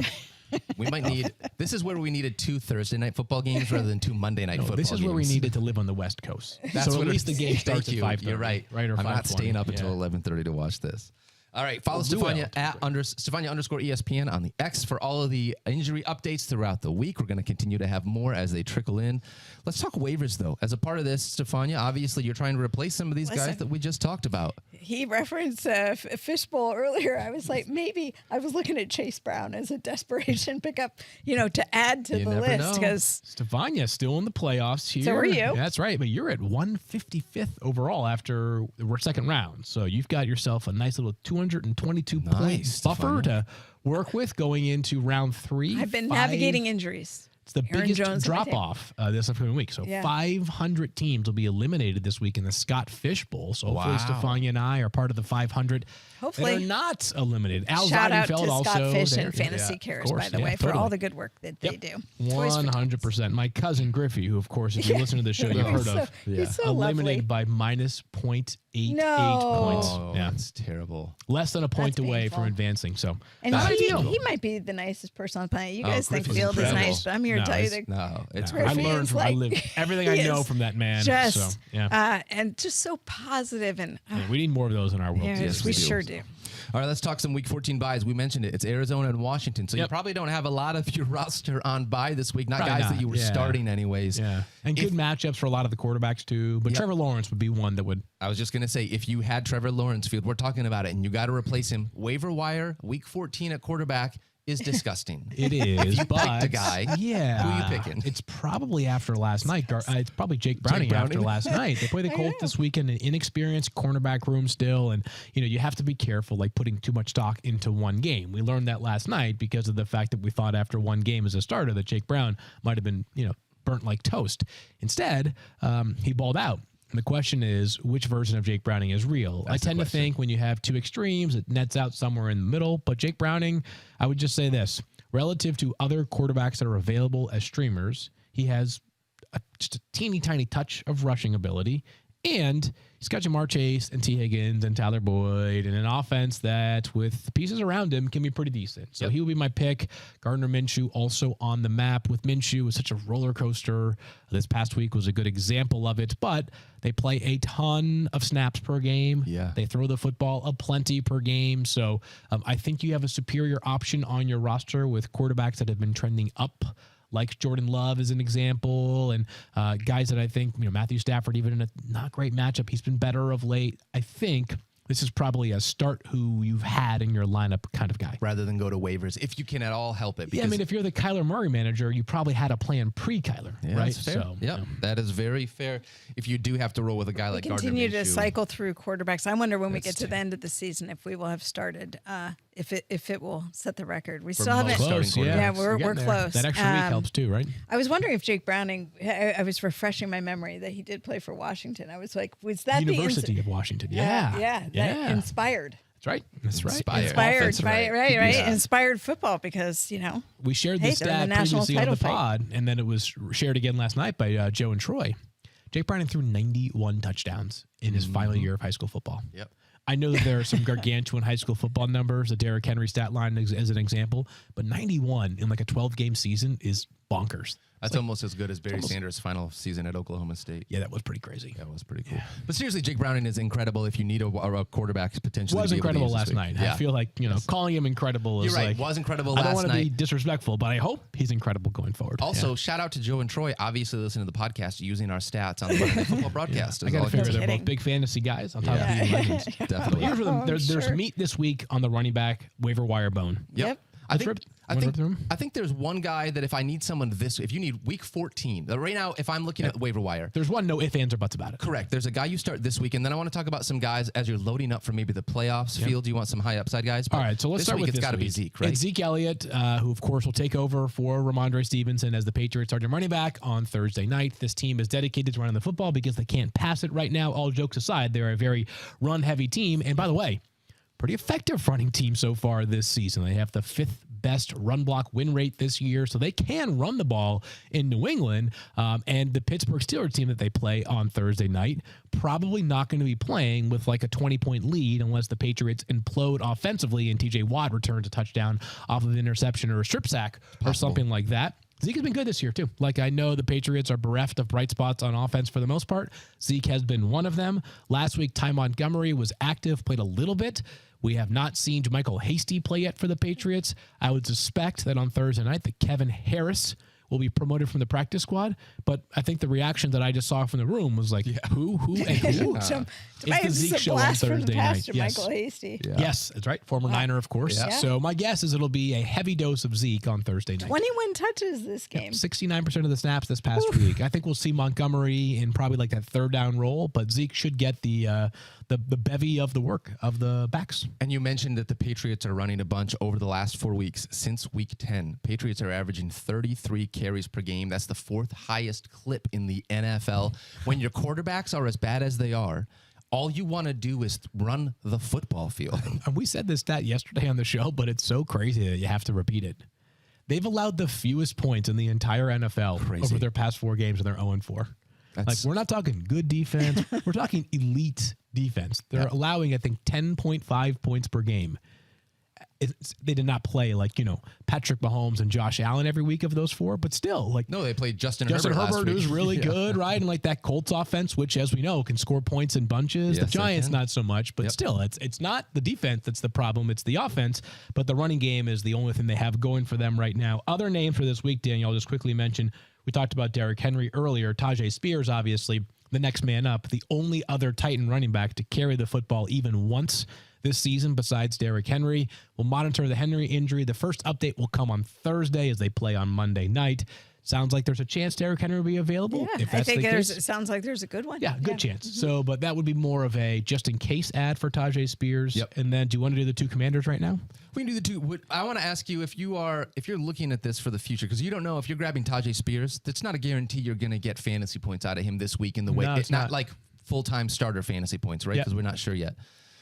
We might need. This is where we needed 2 Thursday night football games rather than 2 Monday night football games. This is where we needed to live on the West Coast. So at least the game starts at 5:30. You're right. Right, or I'm not 5:20. staying up until 11:30 to watch this. All right, follow Stephania at Stephania_ESPN on the X for all of the injury updates throughout the week. We're going to continue to have more as they trickle in. Let's talk waivers, though. As a part of this, Stephania, obviously you're trying to replace some of these guys that we just talked about. He referenced Fishbowl earlier. I was like, maybe I was looking at Chase Brown as a desperation pickup, to add to the list. Because Stephania's still in the playoffs here. So are you. Yeah, that's right. But you're at 155th overall after we're second round. So you've got yourself a nice little 222 point buffer to work with going into round 3. I've been navigating injuries. It's the biggest drop-off this upcoming week. So 500 teams will be eliminated this week in the Scott Fish Bowl. So hopefully Stephania and I are part of the 500 hopefully that are not eliminated. Al Shout out to Zeidenfeld Scott Fish there. and Fantasy Cares, by the way, for all the good work that they do. 100%. My cousin Griffey, who, of course, if you listen to the show, you've heard of, he's so eliminated by minus 0.88 points. Oh, that's terrible. Less than a point away from advancing. So, and he might be the nicest person on the planet. You guys think Field is nice, but I'm here to tell you that it's I learned from I lived everything I know from that man. And just so positive and we need more of those in our world. Yes, we sure do. All right, let's talk some Week 14 buys. We mentioned it. It's Arizona and Washington. So you probably don't have a lot of your roster on bye this week. Not guys that you were starting anyways. Yeah, and good matchups for a lot of the quarterbacks too. But Trevor Lawrence would be one that would. I was just going to say, if you had Trevor Lawrence, Field, we're talking about it, and you got to replace him. Waiver wire, Week 14 at quarterback is disgusting. It is, but picked a guy. Yeah, who are you picking? It's probably after last night. It's probably Jake Browning after last night. They play the Colts this weekend, an inexperienced cornerback room still, and you have to be careful, like putting too much stock into one game. We learned that last night because of the fact that we thought after one game as a starter that Jake Brown might have been burnt like toast. Instead, he balled out. And the question is, which version of Jake Browning is real? I tend to think when you have two extremes, it nets out somewhere in the middle. But Jake Browning, I would just say this. Relative to other quarterbacks that are available as streamers, he has just a teeny tiny touch of rushing ability. And he's got Jamar Chase and T. Higgins and Tyler Boyd and an offense that with the pieces around him can be pretty decent. So he will be my pick. Gardner Minshew also on the map. With Minshew, was such a roller coaster. This past week was a good example of it, but they play a ton of snaps per game. Yeah. They throw the football aplenty per game. So I think you have a superior option on your roster with quarterbacks that have been trending up, like Jordan Love is an example, and guys that I think, Matthew Stafford, even in a not great matchup, he's been better of late. I think this is probably a start who you've had in your lineup kind of guy. Rather than go to waivers, if you can at all help it. Because if you're the Kyler Murray manager, you probably had a plan pre-Kyler, right? That's fair. So, that is very fair. If you do have to roll with a guy like Gardner Minshew. Continue to cycle through quarterbacks. I wonder when we get to the end of the season if we will have started, if it will set the record. We still haven't. Close, we're close. That extra week helps too, right? I was wondering if Jake Browning, I was refreshing my memory that he did play for Washington. I was like, was that University of Washington? That inspired. That's right. That's right. Inspired, right. Yeah. Inspired football because, we shared this stat previously on the pod, and then it was shared again last night by Joe and Troy. Jake Browning threw 91 touchdowns in his final year of high school football. Yep. I know that there are some gargantuan high school football numbers, the Derrick Henry stat line as an example, but 91 in like a 12-game season is bonkers. That's almost as good as Barry Sanders' final season at Oklahoma State. Yeah, that was pretty crazy. That was pretty cool. Yeah. But seriously, Jake Browning is incredible if you need a quarterback potentially. Was incredible last night. Yeah. I feel like, calling him incredible is like... was incredible last night. I don't want to be disrespectful, but I hope he's incredible going forward. Also, shout out to Joe and Troy, obviously listening to the podcast, using our stats on the Monday Night Football broadcast. I got to figure they're both big fantasy guys on top of being legends. Definitely. There's meat this week on the running back waiver wire bone. Yep. I think there's one guy that if I need someone if you need week 14, right now, if I'm looking at the waiver wire. There's one, no ifs, ands, or buts about it. Correct. There's a guy you start this week, and then I want to talk about some guys as you're loading up for maybe the playoffs field. You want some high upside guys? All right, so let's start with this week. It's got to be Zeke, right? It's Ezekiel Elliot, who, of course, will take over for Ramondre Stevenson as the Patriots starting running back on Thursday night. This team is dedicated to running the football because they can't pass it right now. All jokes aside, they're a very run-heavy team. And by the way, pretty effective running team so far this season. They have the 5th best run block win rate this year, so they can run the ball in New England. And the Pittsburgh Steelers team that they play on Thursday night, probably not going to be playing with like a 20-point lead unless the Patriots implode offensively and TJ Watt returns a touchdown off of an interception or a strip sack or something like that. Zeke has been good this year, too. Like, I know the Patriots are bereft of bright spots on offense for the most part. Zeke has been one of them. Last week, Ty Montgomery was active, played a little bit. We have not seen Jermichael Hasty play yet for the Patriots. I would suspect that on Thursday night that Kevin Harris will be promoted from the practice squad. But I think the reaction that I just saw from the room was like, who, and who? It's the Zeke show on Thursday night. Yes. Michael Hasty. Yeah. Yes, that's right. Former Niner, of course. Yeah. So my guess is it'll be a heavy dose of Zeke on Thursday night. 21 touches this game. 69% of the snaps this past week. I think we'll see Montgomery in probably like that third down role, but Zeke should get the bevy of the work of the backs. And you mentioned that the Patriots are running a bunch over the last 4 weeks. Since week 10, Patriots are averaging 33 carries per game. That's the 4th highest clip in the NFL. When your quarterbacks are as bad as they are, all you want to do is run the football field. And we said this stat yesterday on the show, but it's so crazy that you have to repeat it. They've allowed the fewest points in the entire NFL over their past 4 games, and they're 0-4. Like, we're not talking good defense. We're talking elite defense. They're allowing, I think, 10.5 points per game. They did not play like, Patrick Mahomes and Josh Allen every week of those 4, but still, like, no, they played Justin Herbert last week. Who's really good, right? And like that Colts offense, which, as we know, can score points in bunches. Yes, the Giants not so much, but still, it's not the defense that's the problem. It's the offense. But the running game is the only thing they have going for them right now. Other names for this week, Daniel, I'll just quickly mention. We talked about Derrick Henry earlier. Tyjae Spears, obviously, the next man up, the only other Titan running back to carry the football even once this season besides Derrick Henry. We'll monitor the Henry injury. The first update will come on Thursday as they play on Monday night. Sounds like there's a chance Derrick Henry will be available. Yeah, I think it sounds like there's a good one. Yeah, good chance. So, but that would be more of a just-in-case ad for Tyjae Spears. Yep. And then do you want to do the 2 commanders right now? We can do the 2. I want to ask you if you're looking at this for the future, because you don't know if you're grabbing Tyjae Spears, that's not a guarantee you're going to get fantasy points out of him this week in the way. No, it's not like full-time starter fantasy points, right? Because we're not sure yet.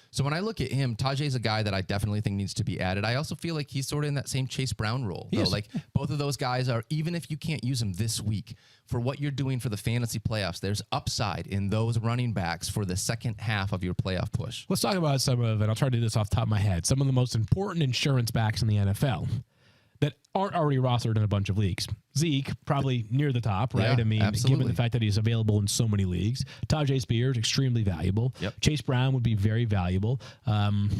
So when I look at him, Tyjae is a guy that I definitely think needs to be added. I also feel like he's sort of in that same Chase Brown role. Though. Like, both of those guys are, even if you can't use them this week, for what you're doing for the fantasy playoffs, there's upside in those running backs for the second half of your playoff push. Let's talk about some of it. I'll try to do this off the top of my head. Some of the most important insurance backs in the NFL that aren't already rostered in a bunch of leagues. Zeke, probably near the top, right? Yeah, I mean, given the fact that he's available in so many leagues. Tyjae Spears, extremely valuable. Yep. Chase Brown would be very valuable. I'm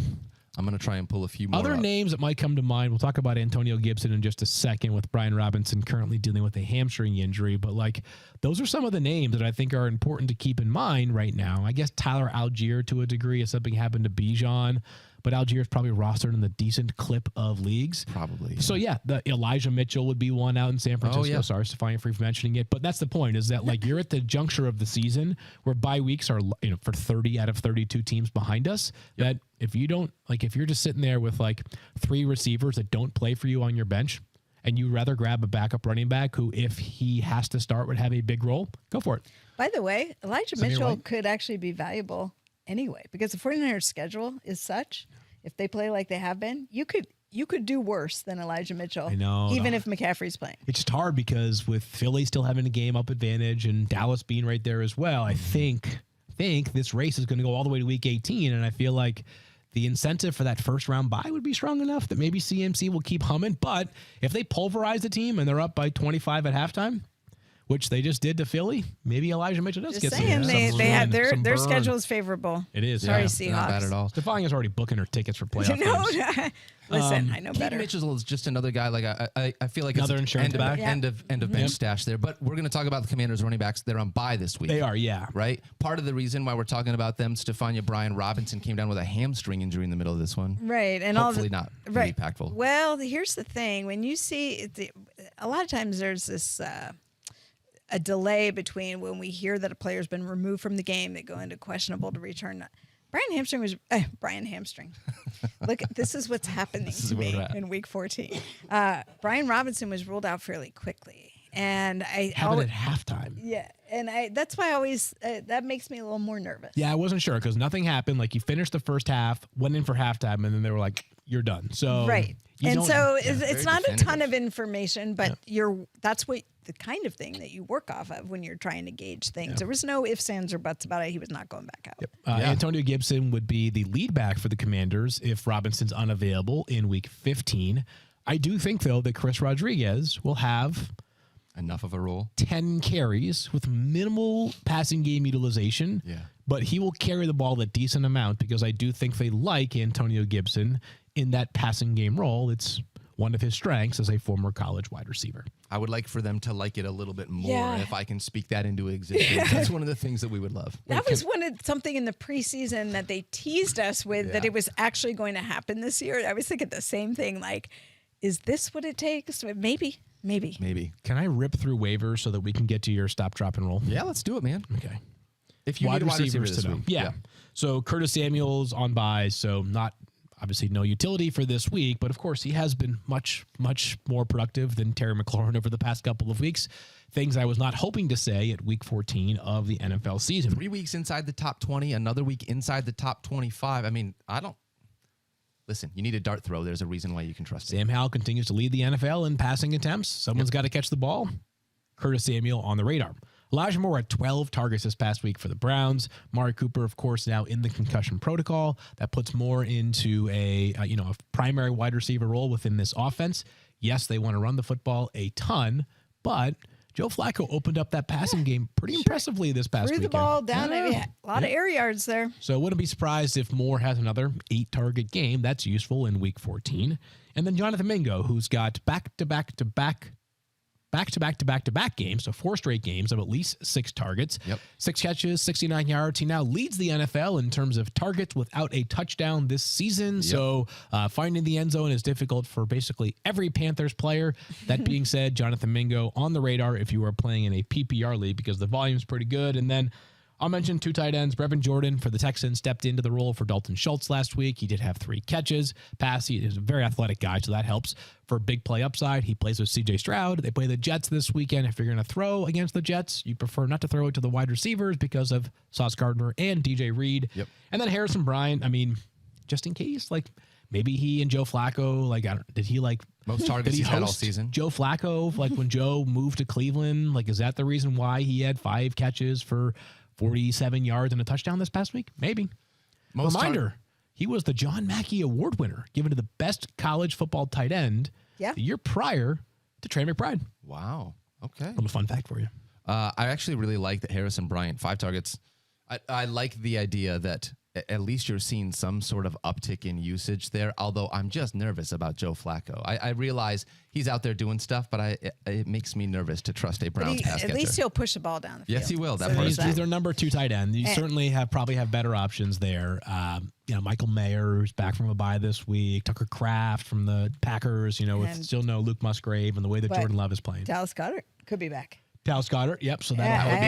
going to try and pull a few more other names that might come to mind. We'll talk about Antonio Gibson in just a second, with Brian Robinson currently dealing with a hamstring injury. But, like, those are some of the names that I think are important to keep in mind right now. I guess Tyler Algier, to a degree, if something happened to Bijan. But Algier is probably rostered in the decent clip of leagues. Probably. Yeah. So, the Elijah Mitchell would be one out in San Francisco. Oh, yeah. Sorry, Stephania, for mentioning it. But that's the point, is that, like, you're at the juncture of the season where bye weeks are, for 30 out of 32 teams behind us. That if you don't, like, if you're just sitting there with, like, 3 receivers that don't play for you on your bench, and you rather grab a backup running back who, if he has to start, would have a big role, go for it. By the way, Elijah Mitchell could actually be valuable anyway, because the 49ers schedule is such, if they play like they have been, you could do worse than Elijah Mitchell. I know, even if McCaffrey's playing. It's just hard because with Philly still having a game up advantage and Dallas being right there as well, I think this race is going to go all the way to week 18, and I feel like the incentive for that first round bye would be strong enough that maybe CMC will keep humming. But if they pulverize the team and they're up by 25 at halftime, which they just did to Philly, maybe Elijah Mitchell does get some. They had their schedule is favorable. It is. Sorry, Seahawks. Not bad at all. Stephania's already booking her tickets for playoff games. Listen, I know better. Keaton Mitchell is just another guy. Like I feel like another insurance back. End of bench stash there. But we're going to talk about the Commanders running backs. They're on bye this week. They are, yeah. Right. Part of the reason why we're talking about them, Stephania Brian Robinson came down with a hamstring injury in the middle of this one. Right, and hopefully not really impactful. Well, here's the thing: when you see a lot of times there's this. A delay between when we hear that a player's been removed from the game, they go into questionable to return. Brian hamstring. Look, this is what's happening to me in week 14. Brian Robinson was ruled out fairly quickly. And I have it at halftime. Yeah. And that's why I always, that makes me a little more nervous. Yeah, I wasn't sure because nothing happened. Like, he finished the first half, went in for halftime, and then they were like, you're done. So right. And so it's not a ton of information, but that's the kind of thing that you work off of when you're trying to gauge things. There was no ifs, ands, or buts about it. He was not going back out. Antonio Gibson would be the lead back for the Commanders if Robinson's unavailable in Week 15. I do think, though, that Chris Rodriguez will have enough of a role. 10 carries with minimal passing game utilization. Yeah. But he will carry the ball a decent amount because I do think they like Antonio Gibson in that passing game role. It's one of his strengths as a former college wide receiver. I would like for them to like it a little bit more if I can speak that into existence. That's one of the things that we would love. That was something in the preseason that they teased us with that it was actually going to happen this year. I was thinking the same thing, like, is this what it takes? Maybe. Can I rip through waivers so that we can get to your stop, drop, and roll? Yeah, let's do it, man. Okay. If you wide need a wide receiver receivers this week. Yeah. So Curtis Samuel's on bye, so not obviously no utility for this week, but of course he has been much, much more productive than Terry McLaurin over the past couple of weeks. Things I was not hoping to say at Week 14 of the NFL season. 3 weeks inside the top 20, another week inside the top 25. I mean, Listen, you need a dart throw. There's a reason why you can trust Sam Howell continues to lead the NFL in passing attempts. Someone's got to catch the ball. Curtis Samuel on the radar. Elijah Moore had 12 targets this past week for the Browns. Mari Cooper, of course, now in the concussion protocol. That puts Moore into a primary wide receiver role within this offense. Yes, they want to run the football a ton, but Joe Flacco opened up that passing game pretty impressively this past weekend. Threw the ball down. A lot of air yards there. So I wouldn't be surprised if Moore has another 8-target game. That's useful in Week 14. And then Jonathan Mingo, who's got back-to-back games, so 4 straight games of at least 6 targets, 6 catches, 69 yards. He now leads the NFL in terms of targets without a touchdown this season. So finding the end zone is difficult for basically every Panthers player. That being said, Jonathan Mingo on the radar if you are playing in a PPR league because the volume's pretty good. And then I'll mention 2 tight ends. Brevin Jordan for the Texans stepped into the role for Dalton Schultz last week. He did have 3 catches. He is a very athletic guy, so that helps for big play upside. He plays with C.J. Stroud. They play the Jets this weekend. If you're going to throw against the Jets, you prefer not to throw it to the wide receivers because of Sauce Gardner and DJ Reed. And then Harrison Bryant, just in case, maybe he and Joe Flacco, did he most targets he's had all season? Joe Flacco, when Joe moved to Cleveland, is that the reason why he had 5 catches for 47 yards and a touchdown this past week? Maybe. Reminder, he was the John Mackey Award winner, given to the best college football tight end the year prior to Trey McBride. Wow. Okay. A little fun fact for you. I actually really like that Harrison Bryant, 5 targets. I like the idea that at least you're seeing some sort of uptick in usage there, although I'm just nervous about Joe Flacco. I realize he's out there doing stuff, but it makes me nervous to trust a Browns pass catcher. At least he'll push the ball down the field. Yes, he will. He's their number 2 tight end. You certainly probably have better options there. Michael Mayer, who's back from a bye this week. Tucker Kraft from the Packers, with still no Luke Musgrave and the way that Jordan Love is playing. Dallas Goedert could be back. Dallas Goedert, yep. So that'll help.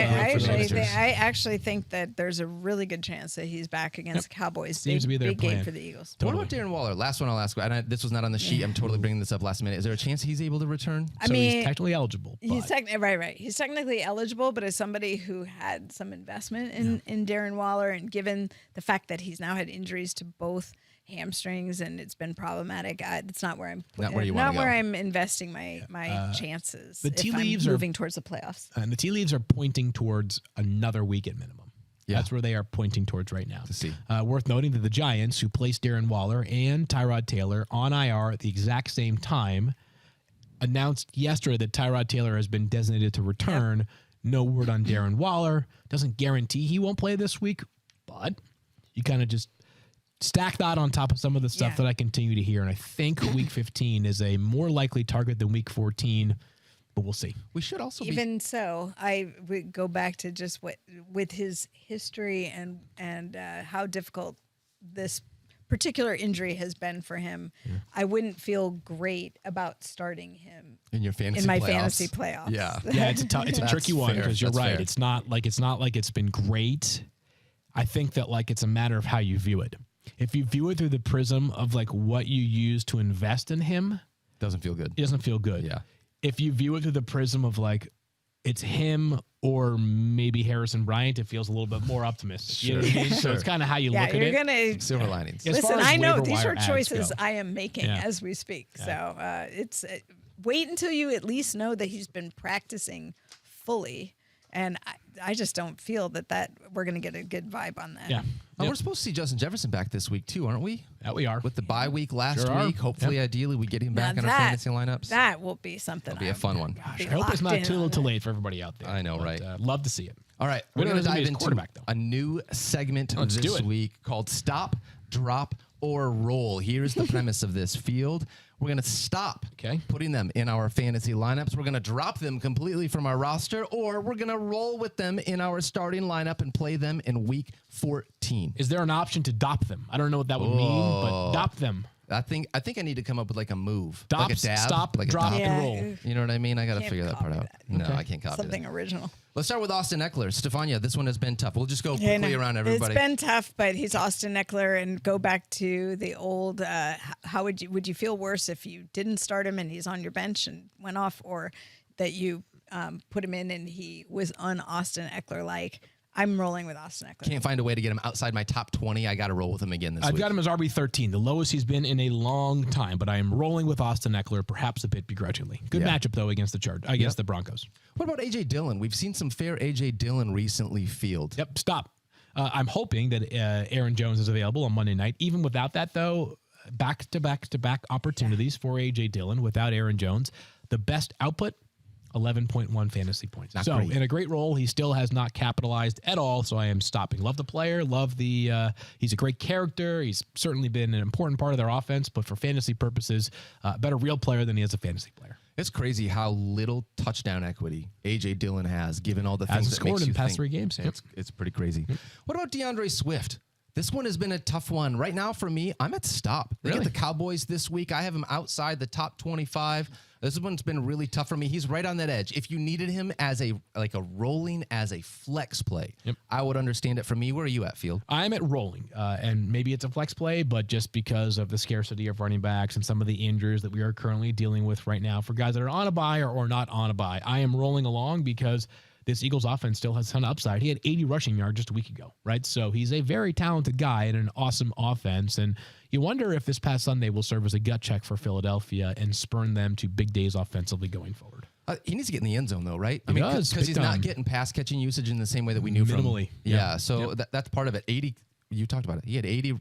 I actually think that there's a really good chance that he's back against the Cowboys. Seems to be their big plan game for the Eagles. Totally. What about Darren Waller? Last one I'll ask. This was not on the sheet. I'm totally bringing this up last minute. Is there a chance he's able to return? He's technically eligible. He's right. He's technically eligible, but as somebody who had some investment in Darren Waller, and given the fact that he's now had injuries to both hamstrings and it's been problematic, it's not where I'm investing my chances. The tea if leaves I'm moving towards the playoffs. And the tea leaves are pointing towards another week at minimum. That's where they are pointing towards right now. To see. Worth noting that the Giants, who placed Darren Waller and Tyrod Taylor on IR at the exact same time, announced yesterday that Tyrod Taylor has been designated to return. No word on Darren Waller. Doesn't guarantee he won't play this week, but you kind of just stack that on top of some of the stuff that I continue to hear. And I think Week 15 is a more likely target than Week 14, but we'll see. We should also so I would go back to just with his history and how difficult this particular injury has been for him. I wouldn't feel great about starting him in your fantasy fantasy playoffs. Yeah, it's a tricky one because you're right. Fair. It's not like it's been great. I think that it's a matter of how you view it. If you view it through the prism of what you use to invest in him, doesn't feel good. It doesn't feel good. Yeah. If you view it through the prism of it's him or maybe Harrison Bryant, it feels a little bit more optimistic. Sure. You know what I mean? So it's kind of how you look at it. Gonna, silver linings. Listen, I know waiver these wire are ads choices go. I am making as we speak. So it's wait until you at least know that he's been practicing fully. And I just don't feel that we're going to get a good vibe on that. Yeah. We're supposed to see Justin Jefferson back this week too, aren't we? That we are. With the bye week last Sure week. Hopefully, ideally, we get him back in our fantasy lineups. That will be something. It'll be a fun one. Gosh, I hope it's not too little too late for everybody out there. I know, right? Love to see it. All right. We're going to dive into a new segment this week called Stop, Drop, or Roll. Here's the premise of this field. We're going to stop putting them in our fantasy lineups. We're going to drop them completely from our roster, or we're going to roll with them in our starting lineup and play them in week 14. Is there an option to Dopp them? I don't know what that would mean, but Dopp them. I think I need to come up with like a move. Dopp, like a dab, stop, like drop, a and roll. You know what I mean? I got to figure that part out. No, I can't copy something original. Let's start with Austin Eckler. Stephania, this one has been tough. We'll just go quickly around everybody. It's been tough, but he's Austin Eckler, and go back to the old. How would you feel worse if you didn't start him and he's on your bench and went off, or that you put him in and he was un-Austin Eckler like? I'm rolling with Austin Eckler. Can't find a way to get him outside my top 20. I got to roll with him again this week. I've got him as RB13, the lowest he's been in a long time, but I am rolling with Austin Eckler, perhaps a bit begrudgingly. Good matchup, though, against the Broncos. What about A.J. Dillon? We've seen some fair A.J. Dillon recently field. Yep, stop. I'm hoping that Aaron Jones is available on Monday night. Even without that, though, back-to-back opportunities for A.J. Dillon without Aaron Jones. The best output, 11.1 fantasy points. Not great. In a great role, he still has not capitalized at all, so I am stopping. Love the player, love the he's a great character. He's certainly been an important part of their offense, but for fantasy purposes, better real player than he is a fantasy player. It's crazy how little touchdown equity A.J. Dillon has, given all the things that scored makes in you the past think. 3 games. It's pretty crazy. What about DeAndre Swift? This one has been a tough one. Right now, for me, I'm at stop. They get the Cowboys this week. I have him outside the top 25. This one's been really tough for me. He's right on that edge. If you needed him as a rolling as a flex play, I would understand it. For me, where are you at, Field? I'm at rolling, and maybe it's a flex play, but just because of the scarcity of running backs and some of the injuries that we are currently dealing with right now for guys that are on a bye or not on a bye, I am rolling along because this Eagles offense still has a ton of upside. He had 80 rushing yards just a week ago, right? So he's a very talented guy and an awesome offense. And you wonder if this past Sunday will serve as a gut check for Philadelphia and spurn them to big days offensively going forward. He needs to get in the end zone, though, right? He does, because he's not getting pass catching usage in the same way that we knew minimally. From. Yeah, so that's part of it. 80. You talked about it. He had 80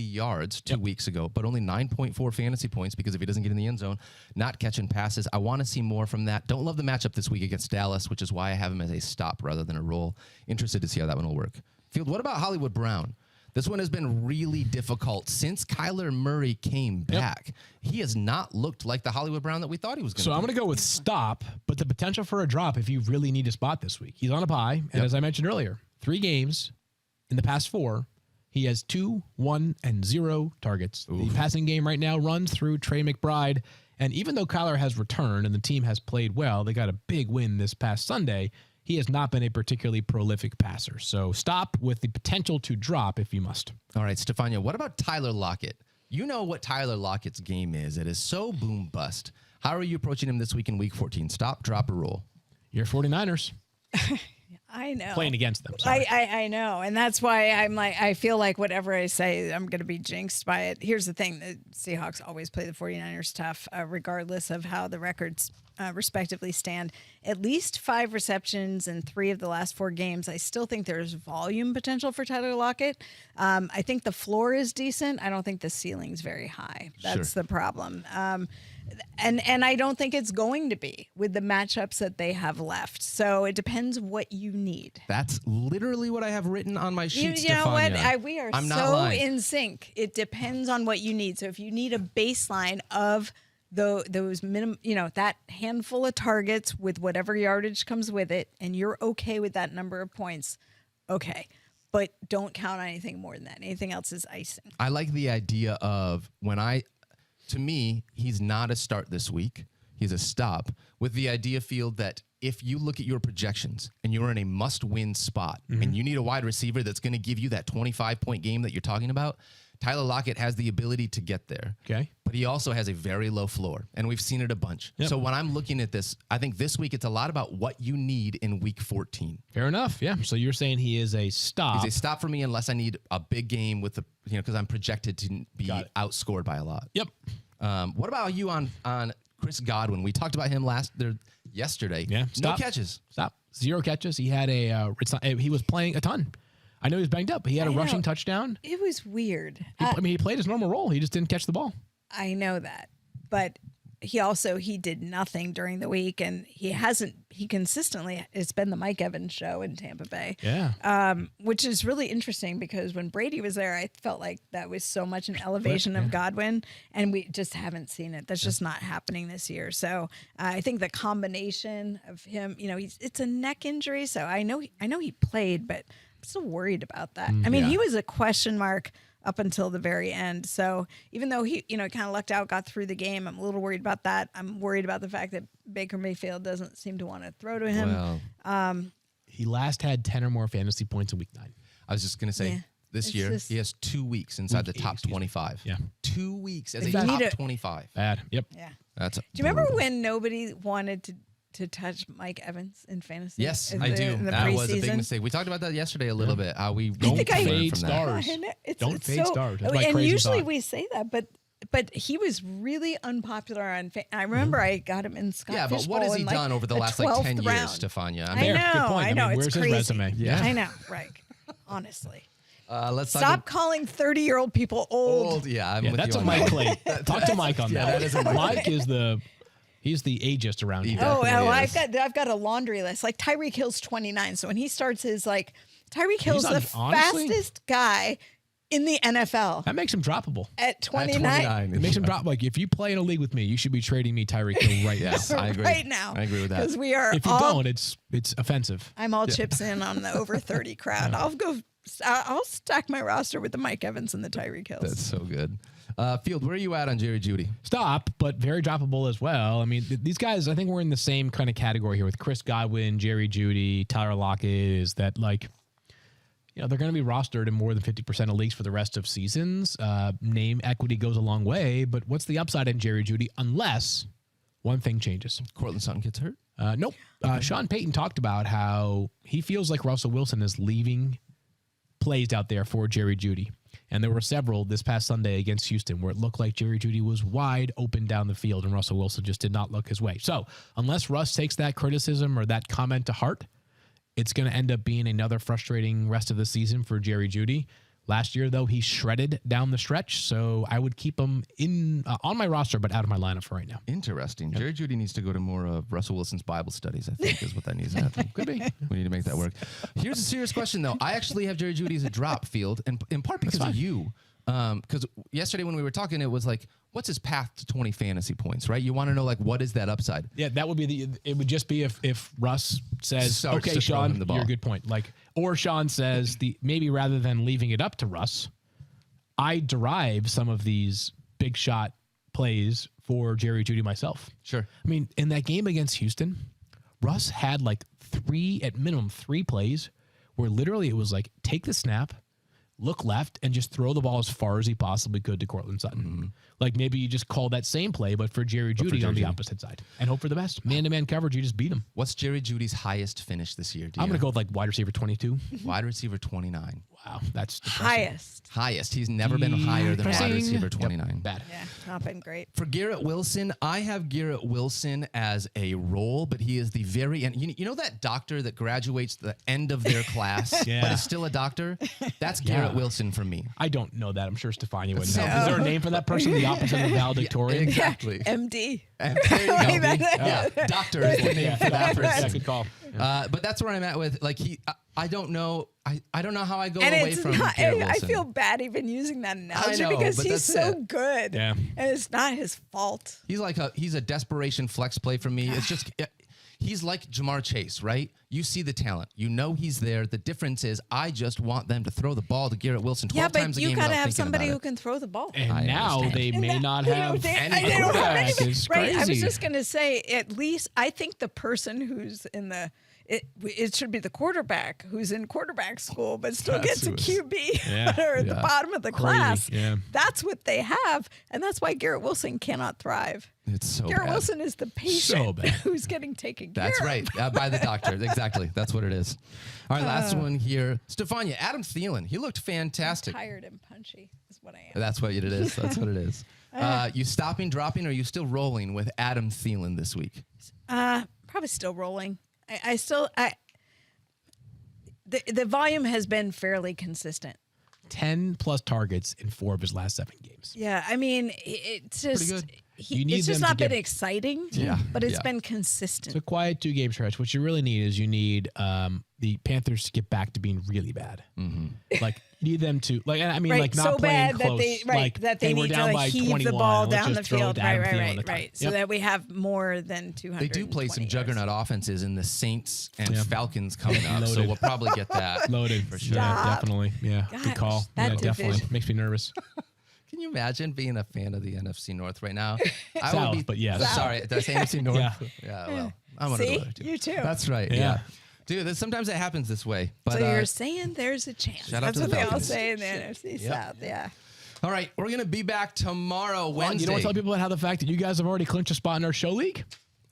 yards 2 weeks ago, but only 9.4 fantasy points because if he doesn't get in the end zone, not catching passes. I want to see more from that. Don't love the matchup this week against Dallas, which is why I have him as a stop rather than a roll. Interested to see how that one will work. Field, what about Hollywood Brown? This one has been really difficult since Kyler Murray came back. He has not looked like the Hollywood Brown that we thought he was going to. So I'm going to go with stop, but the potential for a drop if you really need a spot this week. He's on a bye, and as I mentioned earlier, 3 games in the past 4. He has 2, 1, and 0 targets. Oof. The passing game right now runs through Trey McBride. And even though Kyler has returned and the team has played well, they got a big win this past Sunday, he has not been a particularly prolific passer. So stop with the potential to drop if you must. All right, Stephania, what about Tyler Lockett? You know what Tyler Lockett's game is. It is so boom bust. How are you approaching him this week in week 14? Stop, drop, or roll? Your 49ers. I know. Playing against them. I know. And that's why I feel like whatever I say, I'm going to be jinxed by it. Here's the thing. The Seahawks always play the 49ers tough, regardless of how the records respectively stand. At least 5 receptions in 3 of the last 4 games. I still think there's volume potential for Tyler Lockett. I think the floor is decent. I don't think the ceiling's very high. That's the problem. And I don't think it's going to be with the matchups that they have left. So it depends what you need. That's literally what I have written on my sheet, You know Stephania. what? We are so in sync. It depends on what you need. So if you need a baseline of those minimum, that handful of targets with whatever yardage comes with it, and you're okay with that number of points, okay. But don't count on anything more than that. Anything else is icing. I like the idea of to me, he's not a start this week. He's a stop with the idea field that if you look at your projections and you're in a must-win spot and you need a wide receiver that's going to give you that 25-point game that you're talking about, Tyler Lockett has the ability to get there. Okay. But he also has a very low floor, and we've seen it a bunch. Yep. So when I'm looking at this, I think this week it's a lot about what you need in week 14. Fair enough. Yeah. So you're saying he is a stop. He's a stop for me unless I need a big game with the, because I'm projected to be outscored by a lot. Yep. What about you on Chris Godwin? We talked about him yesterday. Yeah. No catches. Stop. 0 catches. He had he was playing a ton. I know he was banged up, but he had a rushing touchdown. It was weird. He played his normal role. He just didn't catch the ball. I know that. But he did nothing during the week, and it's been the Mike Evans show in Tampa Bay. Yeah. Which is really interesting because when Brady was there, I felt like that was so much an elevation of Godwin, and we just haven't seen it. That's just not happening this year. So I think the combination of him, it's a neck injury. So I know he played, but I'm still worried about that. I mean, he was a question mark up until the very end. So even though he, kind of lucked out, got through the game, I'm a little worried about that. I'm worried about the fact that Baker Mayfield doesn't seem to want to throw to him. Well, he last had 10 or more fantasy points in week 9. I was just going to say, this year, he has 2 weeks inside the top 25. Yeah. 2 weeks as a top 25. Bad. Yep. Yeah. That's Do you remember when nobody wanted to touch Mike Evans in fantasy? Yes, I do. That was a big mistake. We talked about that yesterday a little bit. How we don't fade from stars. That. Don't fade stars. That's my and crazy usually thought. we say that, but he was really unpopular on. I remember I got him in Scott. Yeah, but what has he done over the last 10 years, Stephania? I know. Good point. I know. Where's it's his crazy. resume? Yeah. I know. Right. Honestly. Let's stop calling 30-year-old people old. Yeah, I'm with that's you a on Mike that. play. Talk to Mike on that. That is a Mike is he's the ageist around here. I've got a laundry list. Like Tyreek Hill's 29, so when he starts his Tyreek Hill's the fastest guy in the NFL. That makes him droppable. At 29. It makes him drop. Like, if you play in a league with me, you should be trading me Tyreek Hill right now. Yes, I agree. Right now. I agree with that. Because we are If you don't, it's offensive. I'm all chips in on the over 30 crowd. I'll stack my roster with the Mike Evans and the Tyreek Hills. That's so good. Field, where are you at on Jerry Jeudy? Stop, but very droppable as well. I mean, these guys, I think we're in the same kind of category here with Chris Godwin, Jerry Jeudy, Tyler Lockett, is that they're going to be rostered in more than 50% of leagues for the rest of seasons. Name equity goes a long way, but what's the upside in Jerry Jeudy unless one thing changes? Courtland Sutton gets hurt? Nope. Sean Payton talked about how he feels like Russell Wilson is leaving plays out there for Jerry Jeudy. And there were several this past Sunday against Houston where it looked like Jerry Jeudy was wide open down the field and Russell Wilson just did not look his way. So unless Russ takes that criticism or that comment to heart, it's going to end up being another frustrating rest of the season for Jerry Jeudy. Last year, though, he shredded down the stretch, so I would keep him on my roster, but out of my lineup for right now. Interesting. Yep. Jerry Jeudy needs to go to more of Russell Wilson's Bible studies, I think, is what that needs to happen. Could be. We need to make that work. Here's a serious question, though. I actually have Jerry Jeudy as a drop, Field, and in part because of you. Because yesterday when we were talking, it was like, what's his path to 20 fantasy points, right? You want to know, what is that upside? Yeah, that would be it would just be if Russ says, okay, Sean, you're a good point. Or Sean says, maybe rather than leaving it up to Russ, I derive some of these big shot plays for Jerry Jeudy myself. Sure. I mean, in that game against Houston, Russ had at minimum three plays where literally it was take the snap, look left, and just throw the ball as far as he possibly could to Courtland Sutton. Mm-hmm. Maybe you just call that same play, but for Jerry Jeudy on the opposite side. And hope for the best. Man-to-man coverage, you just beat him. What's Jerry Judy's highest finish this year? I'm going to go with wide receiver 22. Wide receiver 29. Wow, that's depressing. Highest. He's never been higher than wide receiver 29. Yep. Bad. Yeah, not been great. For Garrett Wilson, I have Garrett Wilson as a role, but he is the very end. You know that doctor that graduates the end of their class, but is still a doctor? That's Garrett Wilson for me. I don't know that. I'm sure Stephania would know. Is there a name for that person? The opposite of valedictorian? Yeah, exactly. MD. There you go. Doctor is the name for that person. Yeah, good call. But that's where I'm at with I don't know. I don't know how I go and away from Garrett Wilson. I feel bad even using that analogy know, because but he's so good. Yeah. And it's not his fault. He's a desperation flex play for me. It's just He's like Jamar Chase, right? You see the talent. You know he's there. The difference is I just want them to throw the ball to Garrett Wilson 12 times a game. Yeah, but you got to have thinking somebody about who it. can throw the ball. And now they may not have any they don't have quarterback. anybody. It's Right. I was crazy. just going to say, at least I think the person who's in the it should be the quarterback who's in quarterback school but still gets a QB or at the bottom of the class. Yeah. That's what they have, and that's why Garrett Wilson cannot thrive. It's so Garrett bad. Wilson is the patient who's getting taken care of. That's right. By the doctor. Exactly. That's what it is. All right, last one here. Stephania, Adam Thielen. He looked fantastic. I'm tired and punchy is what I am. That's what it is. That's what it is. You stopping, dropping, or are you still rolling with Adam Thielen this week? Probably still rolling. The volume has been fairly consistent. 10 plus targets in 4 of his last 7 games. Yeah, I mean, it's just good. it's just not been exciting. Yeah, but it's been consistent. It's a quiet 2-game stretch. What you really need is you need the Panthers to get back to being really bad. Like you need them to not so playing bad close. that they we're need down to by heave 21. the ball Let's down the just throw field. it to Adam Thielen Right. the time. So that we have more than 200. They do play some juggernaut offenses in the Saints and Yeah. Falcons coming up, so Loaded. we'll probably get that. Loaded for sure. Yeah, Stop. definitely. Yeah, Gosh, good call. that Yeah, definitely division. makes me nervous. Can you imagine being a fan of the NFC North right now? I South, would be, but yes. Sorry, did I say NFC North? Yeah. Well, I'm one of the See? other two. You too. That's right. Yeah. Dude, sometimes it happens this way. But So you're saying there's a chance. shout out That's to the what they all Falcons. say in the NFC South. Yeah. all right, we're gonna be back tomorrow, Wednesday. You don't tell people how the fact that you guys have already clinched a spot in our show league?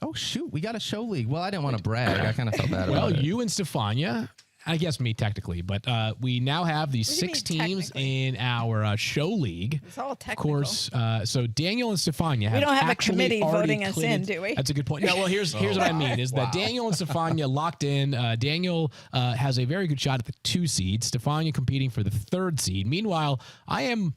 Oh shoot, we got a show league. Well, I didn't want to brag. I kind of felt bad Well, about it. you and Stephania, I guess me technically, but we now have these What do you 6 mean teams technically? in our show league. It's all Of technical. course, so Daniel and Stephania have don't have a actually committee already voting us in, clinched- do we? That's a good point. No, well, here's what I mean is that Wow. Daniel and Stephania locked in. Daniel has a very good shot at the 2 seed. Stephania competing for the 3rd seed. Meanwhile, I am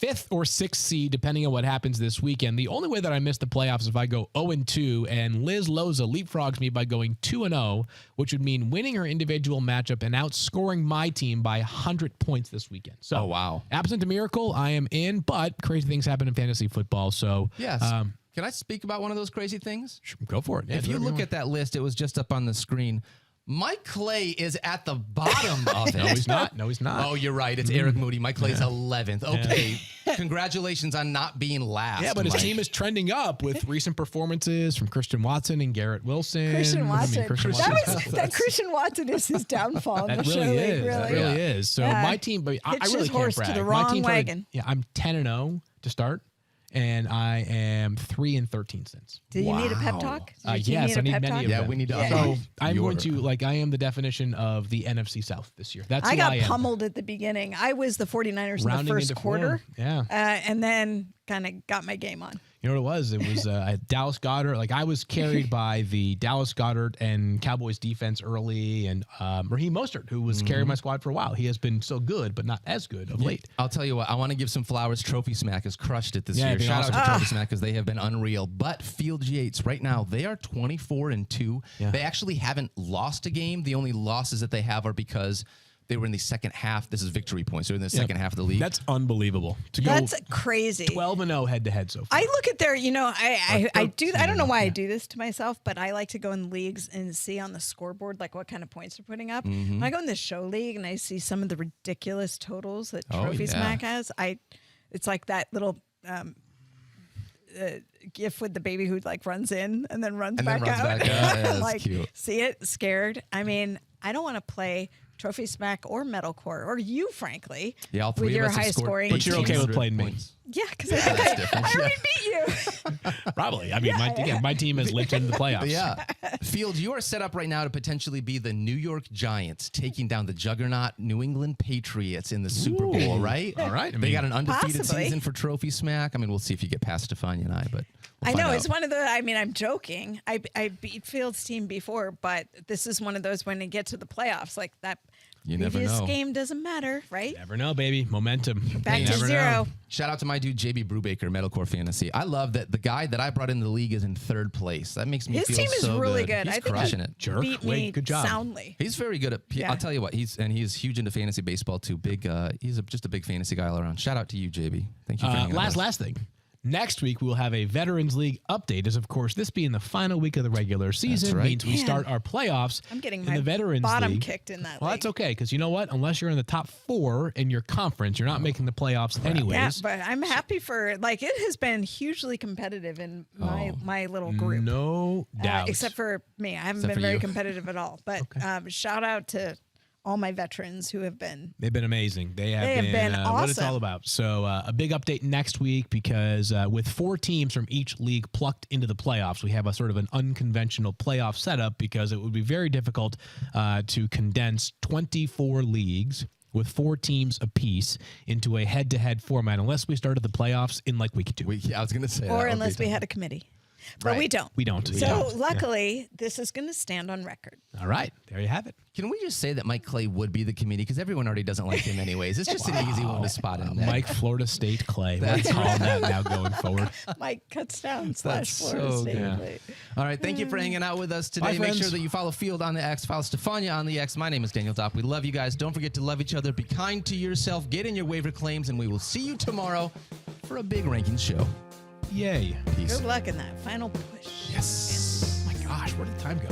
5th or 6th seed, depending on what happens this weekend. The only way that I miss the playoffs is if I go 0-2, and Liz Loza leapfrogs me by going 2-0, which would mean winning her individual matchup and outscoring my team by 100 points this weekend. So, Oh, wow. absent a miracle, I am in, but crazy things happen in fantasy football. So, Yes. Can I speak about one of those crazy things? go for it. Yeah, If do you whatever look want. at that list, it was just up on the screen. Mike Clay is at the bottom of it. No, he's not. No, he's not. Oh, you're right. It's Eric Moody. Mike Clay's 11th. Okay. Congratulations on not being last. Yeah, but his Mike. team is trending up with recent performances from Christian Watson and Garrett Wilson. Christian Watson. Christian That Christian Watson is his downfall in That the show really league. is. That really is. So my team, but I hitched really his can't horse to brag. the My wrong team started- wagon. Yeah, I'm 10-0 to start, and I am 3-13 since. Do you need a pep talk? Does your team Yes, I a need pep many talk? of Yeah, them. we need to Yeah. upgrade So I'm your- going to I am the definition of the NFC South this year. That's I who got I am. pummeled at the beginning. I was the 49ers in Rounding the first into quarter. form. Yeah. And then kind of got my game on. You know what it was? It was Dallas Goedert. Like I was carried by the Dallas Goedert and Cowboys defense early, and Raheem Mostert, who was carrying my squad for a while. He has been so good, but not as good of late. I'll tell you what, I want to give some flowers. Trophy Smack has crushed it this Yeah, year. they've been Shout out awesome. to Trophy Smack because they have been unreal. But Field Yates, right now, they are 24-2. Yeah. They actually haven't lost a game. The only losses that they have are because they were in the second half. This is victory points. They're in the second half of the league. That's unbelievable. To go That's crazy. 12-0 head-to-head so far. I look at their, I don't know why I do this to myself, but I like to go in leagues and see on the scoreboard like what kind of points they're putting up. When I go in the show league and I see some of the ridiculous totals that Trophy Smack has, it's like that little gif with the baby who like runs in and then runs back out. Yeah, that's like cute. see it scared. I mean, I don't want to play Trophy Smack or Metalcore or you, frankly, Yeah, all three with of your us have high scored scoring. But you're okay with playing me. points. Yeah, because I think I already beat you. Probably. I mean, my team has lived into the playoffs. But yeah, Field, you are set up right now to potentially be the New York Giants taking down the juggernaut New England Patriots in the Super Bowl, right? All right. I They mean, got an undefeated possibly. season for Trophy Smack. I mean, we'll see if you get past Stephania and I, but I we'll know find it's out. one of the. I mean, I'm joking. I beat Field's team before, but this is one of those when they get to the playoffs, like that. You never previous know. game doesn't matter, right? Never know, baby. Momentum. Back You to never zero. know. Shout out to my dude JB Brubaker, Metalcore Fantasy. I love that the guy that I brought into the league is in 3rd place. That makes me His feel team is so really good. He's I think crushing he it. Jerk. beat Wait, me good job. soundly. He's very good at. Yeah. I'll tell you what. He's huge into fantasy baseball too. Big. He's just a big fantasy guy all around. Shout out to you, JB. Thank you for hanging out with us. Last thing. Next week, we will have a Veterans League update, as of course, this being the final week of the regular season, means we start our playoffs. I'm getting in the Veterans bottom League. kicked in that Well, league. that's okay, because you know what? Unless you're in the top 4 in your conference, you're not making the playoffs anyways. Yeah, but I'm happy for, like, it has been hugely competitive in my little group. No doubt. Except for me. I haven't been very competitive at all. But shout out to all my veterans who have been. They've been amazing. They have been awesome. What it's all about. So a big update next week because with 4 teams from each league plucked into the playoffs, we have a sort of an unconventional playoff setup because it would be very difficult to condense 24 leagues with 4 teams apiece into a head-to-head format unless we started the playoffs in like week 2. I was going to say or unless we had a committee. But we don't. We don't. So luckily, this is going to stand on record. All right. There you have it. Can we just say that Mike Clay would be the committee? Because everyone already doesn't like him anyways. It's just an easy one to spot in there. Mike Florida State Clay. Let's call that now going forward. Mike cuts down / Florida State Clay. All right. Thank you for hanging out with us today. Bye, Make friends. sure that you follow Field on the X. Follow Stephania on the X. My name is Daniel Dopp. We love you guys. Don't forget to love each other. Be kind to yourself. Get in your waiver claims. And we will see you tomorrow for a big rankings show. Yay. Peace. Good luck in that final push. Yes. Oh my gosh, where did the time go?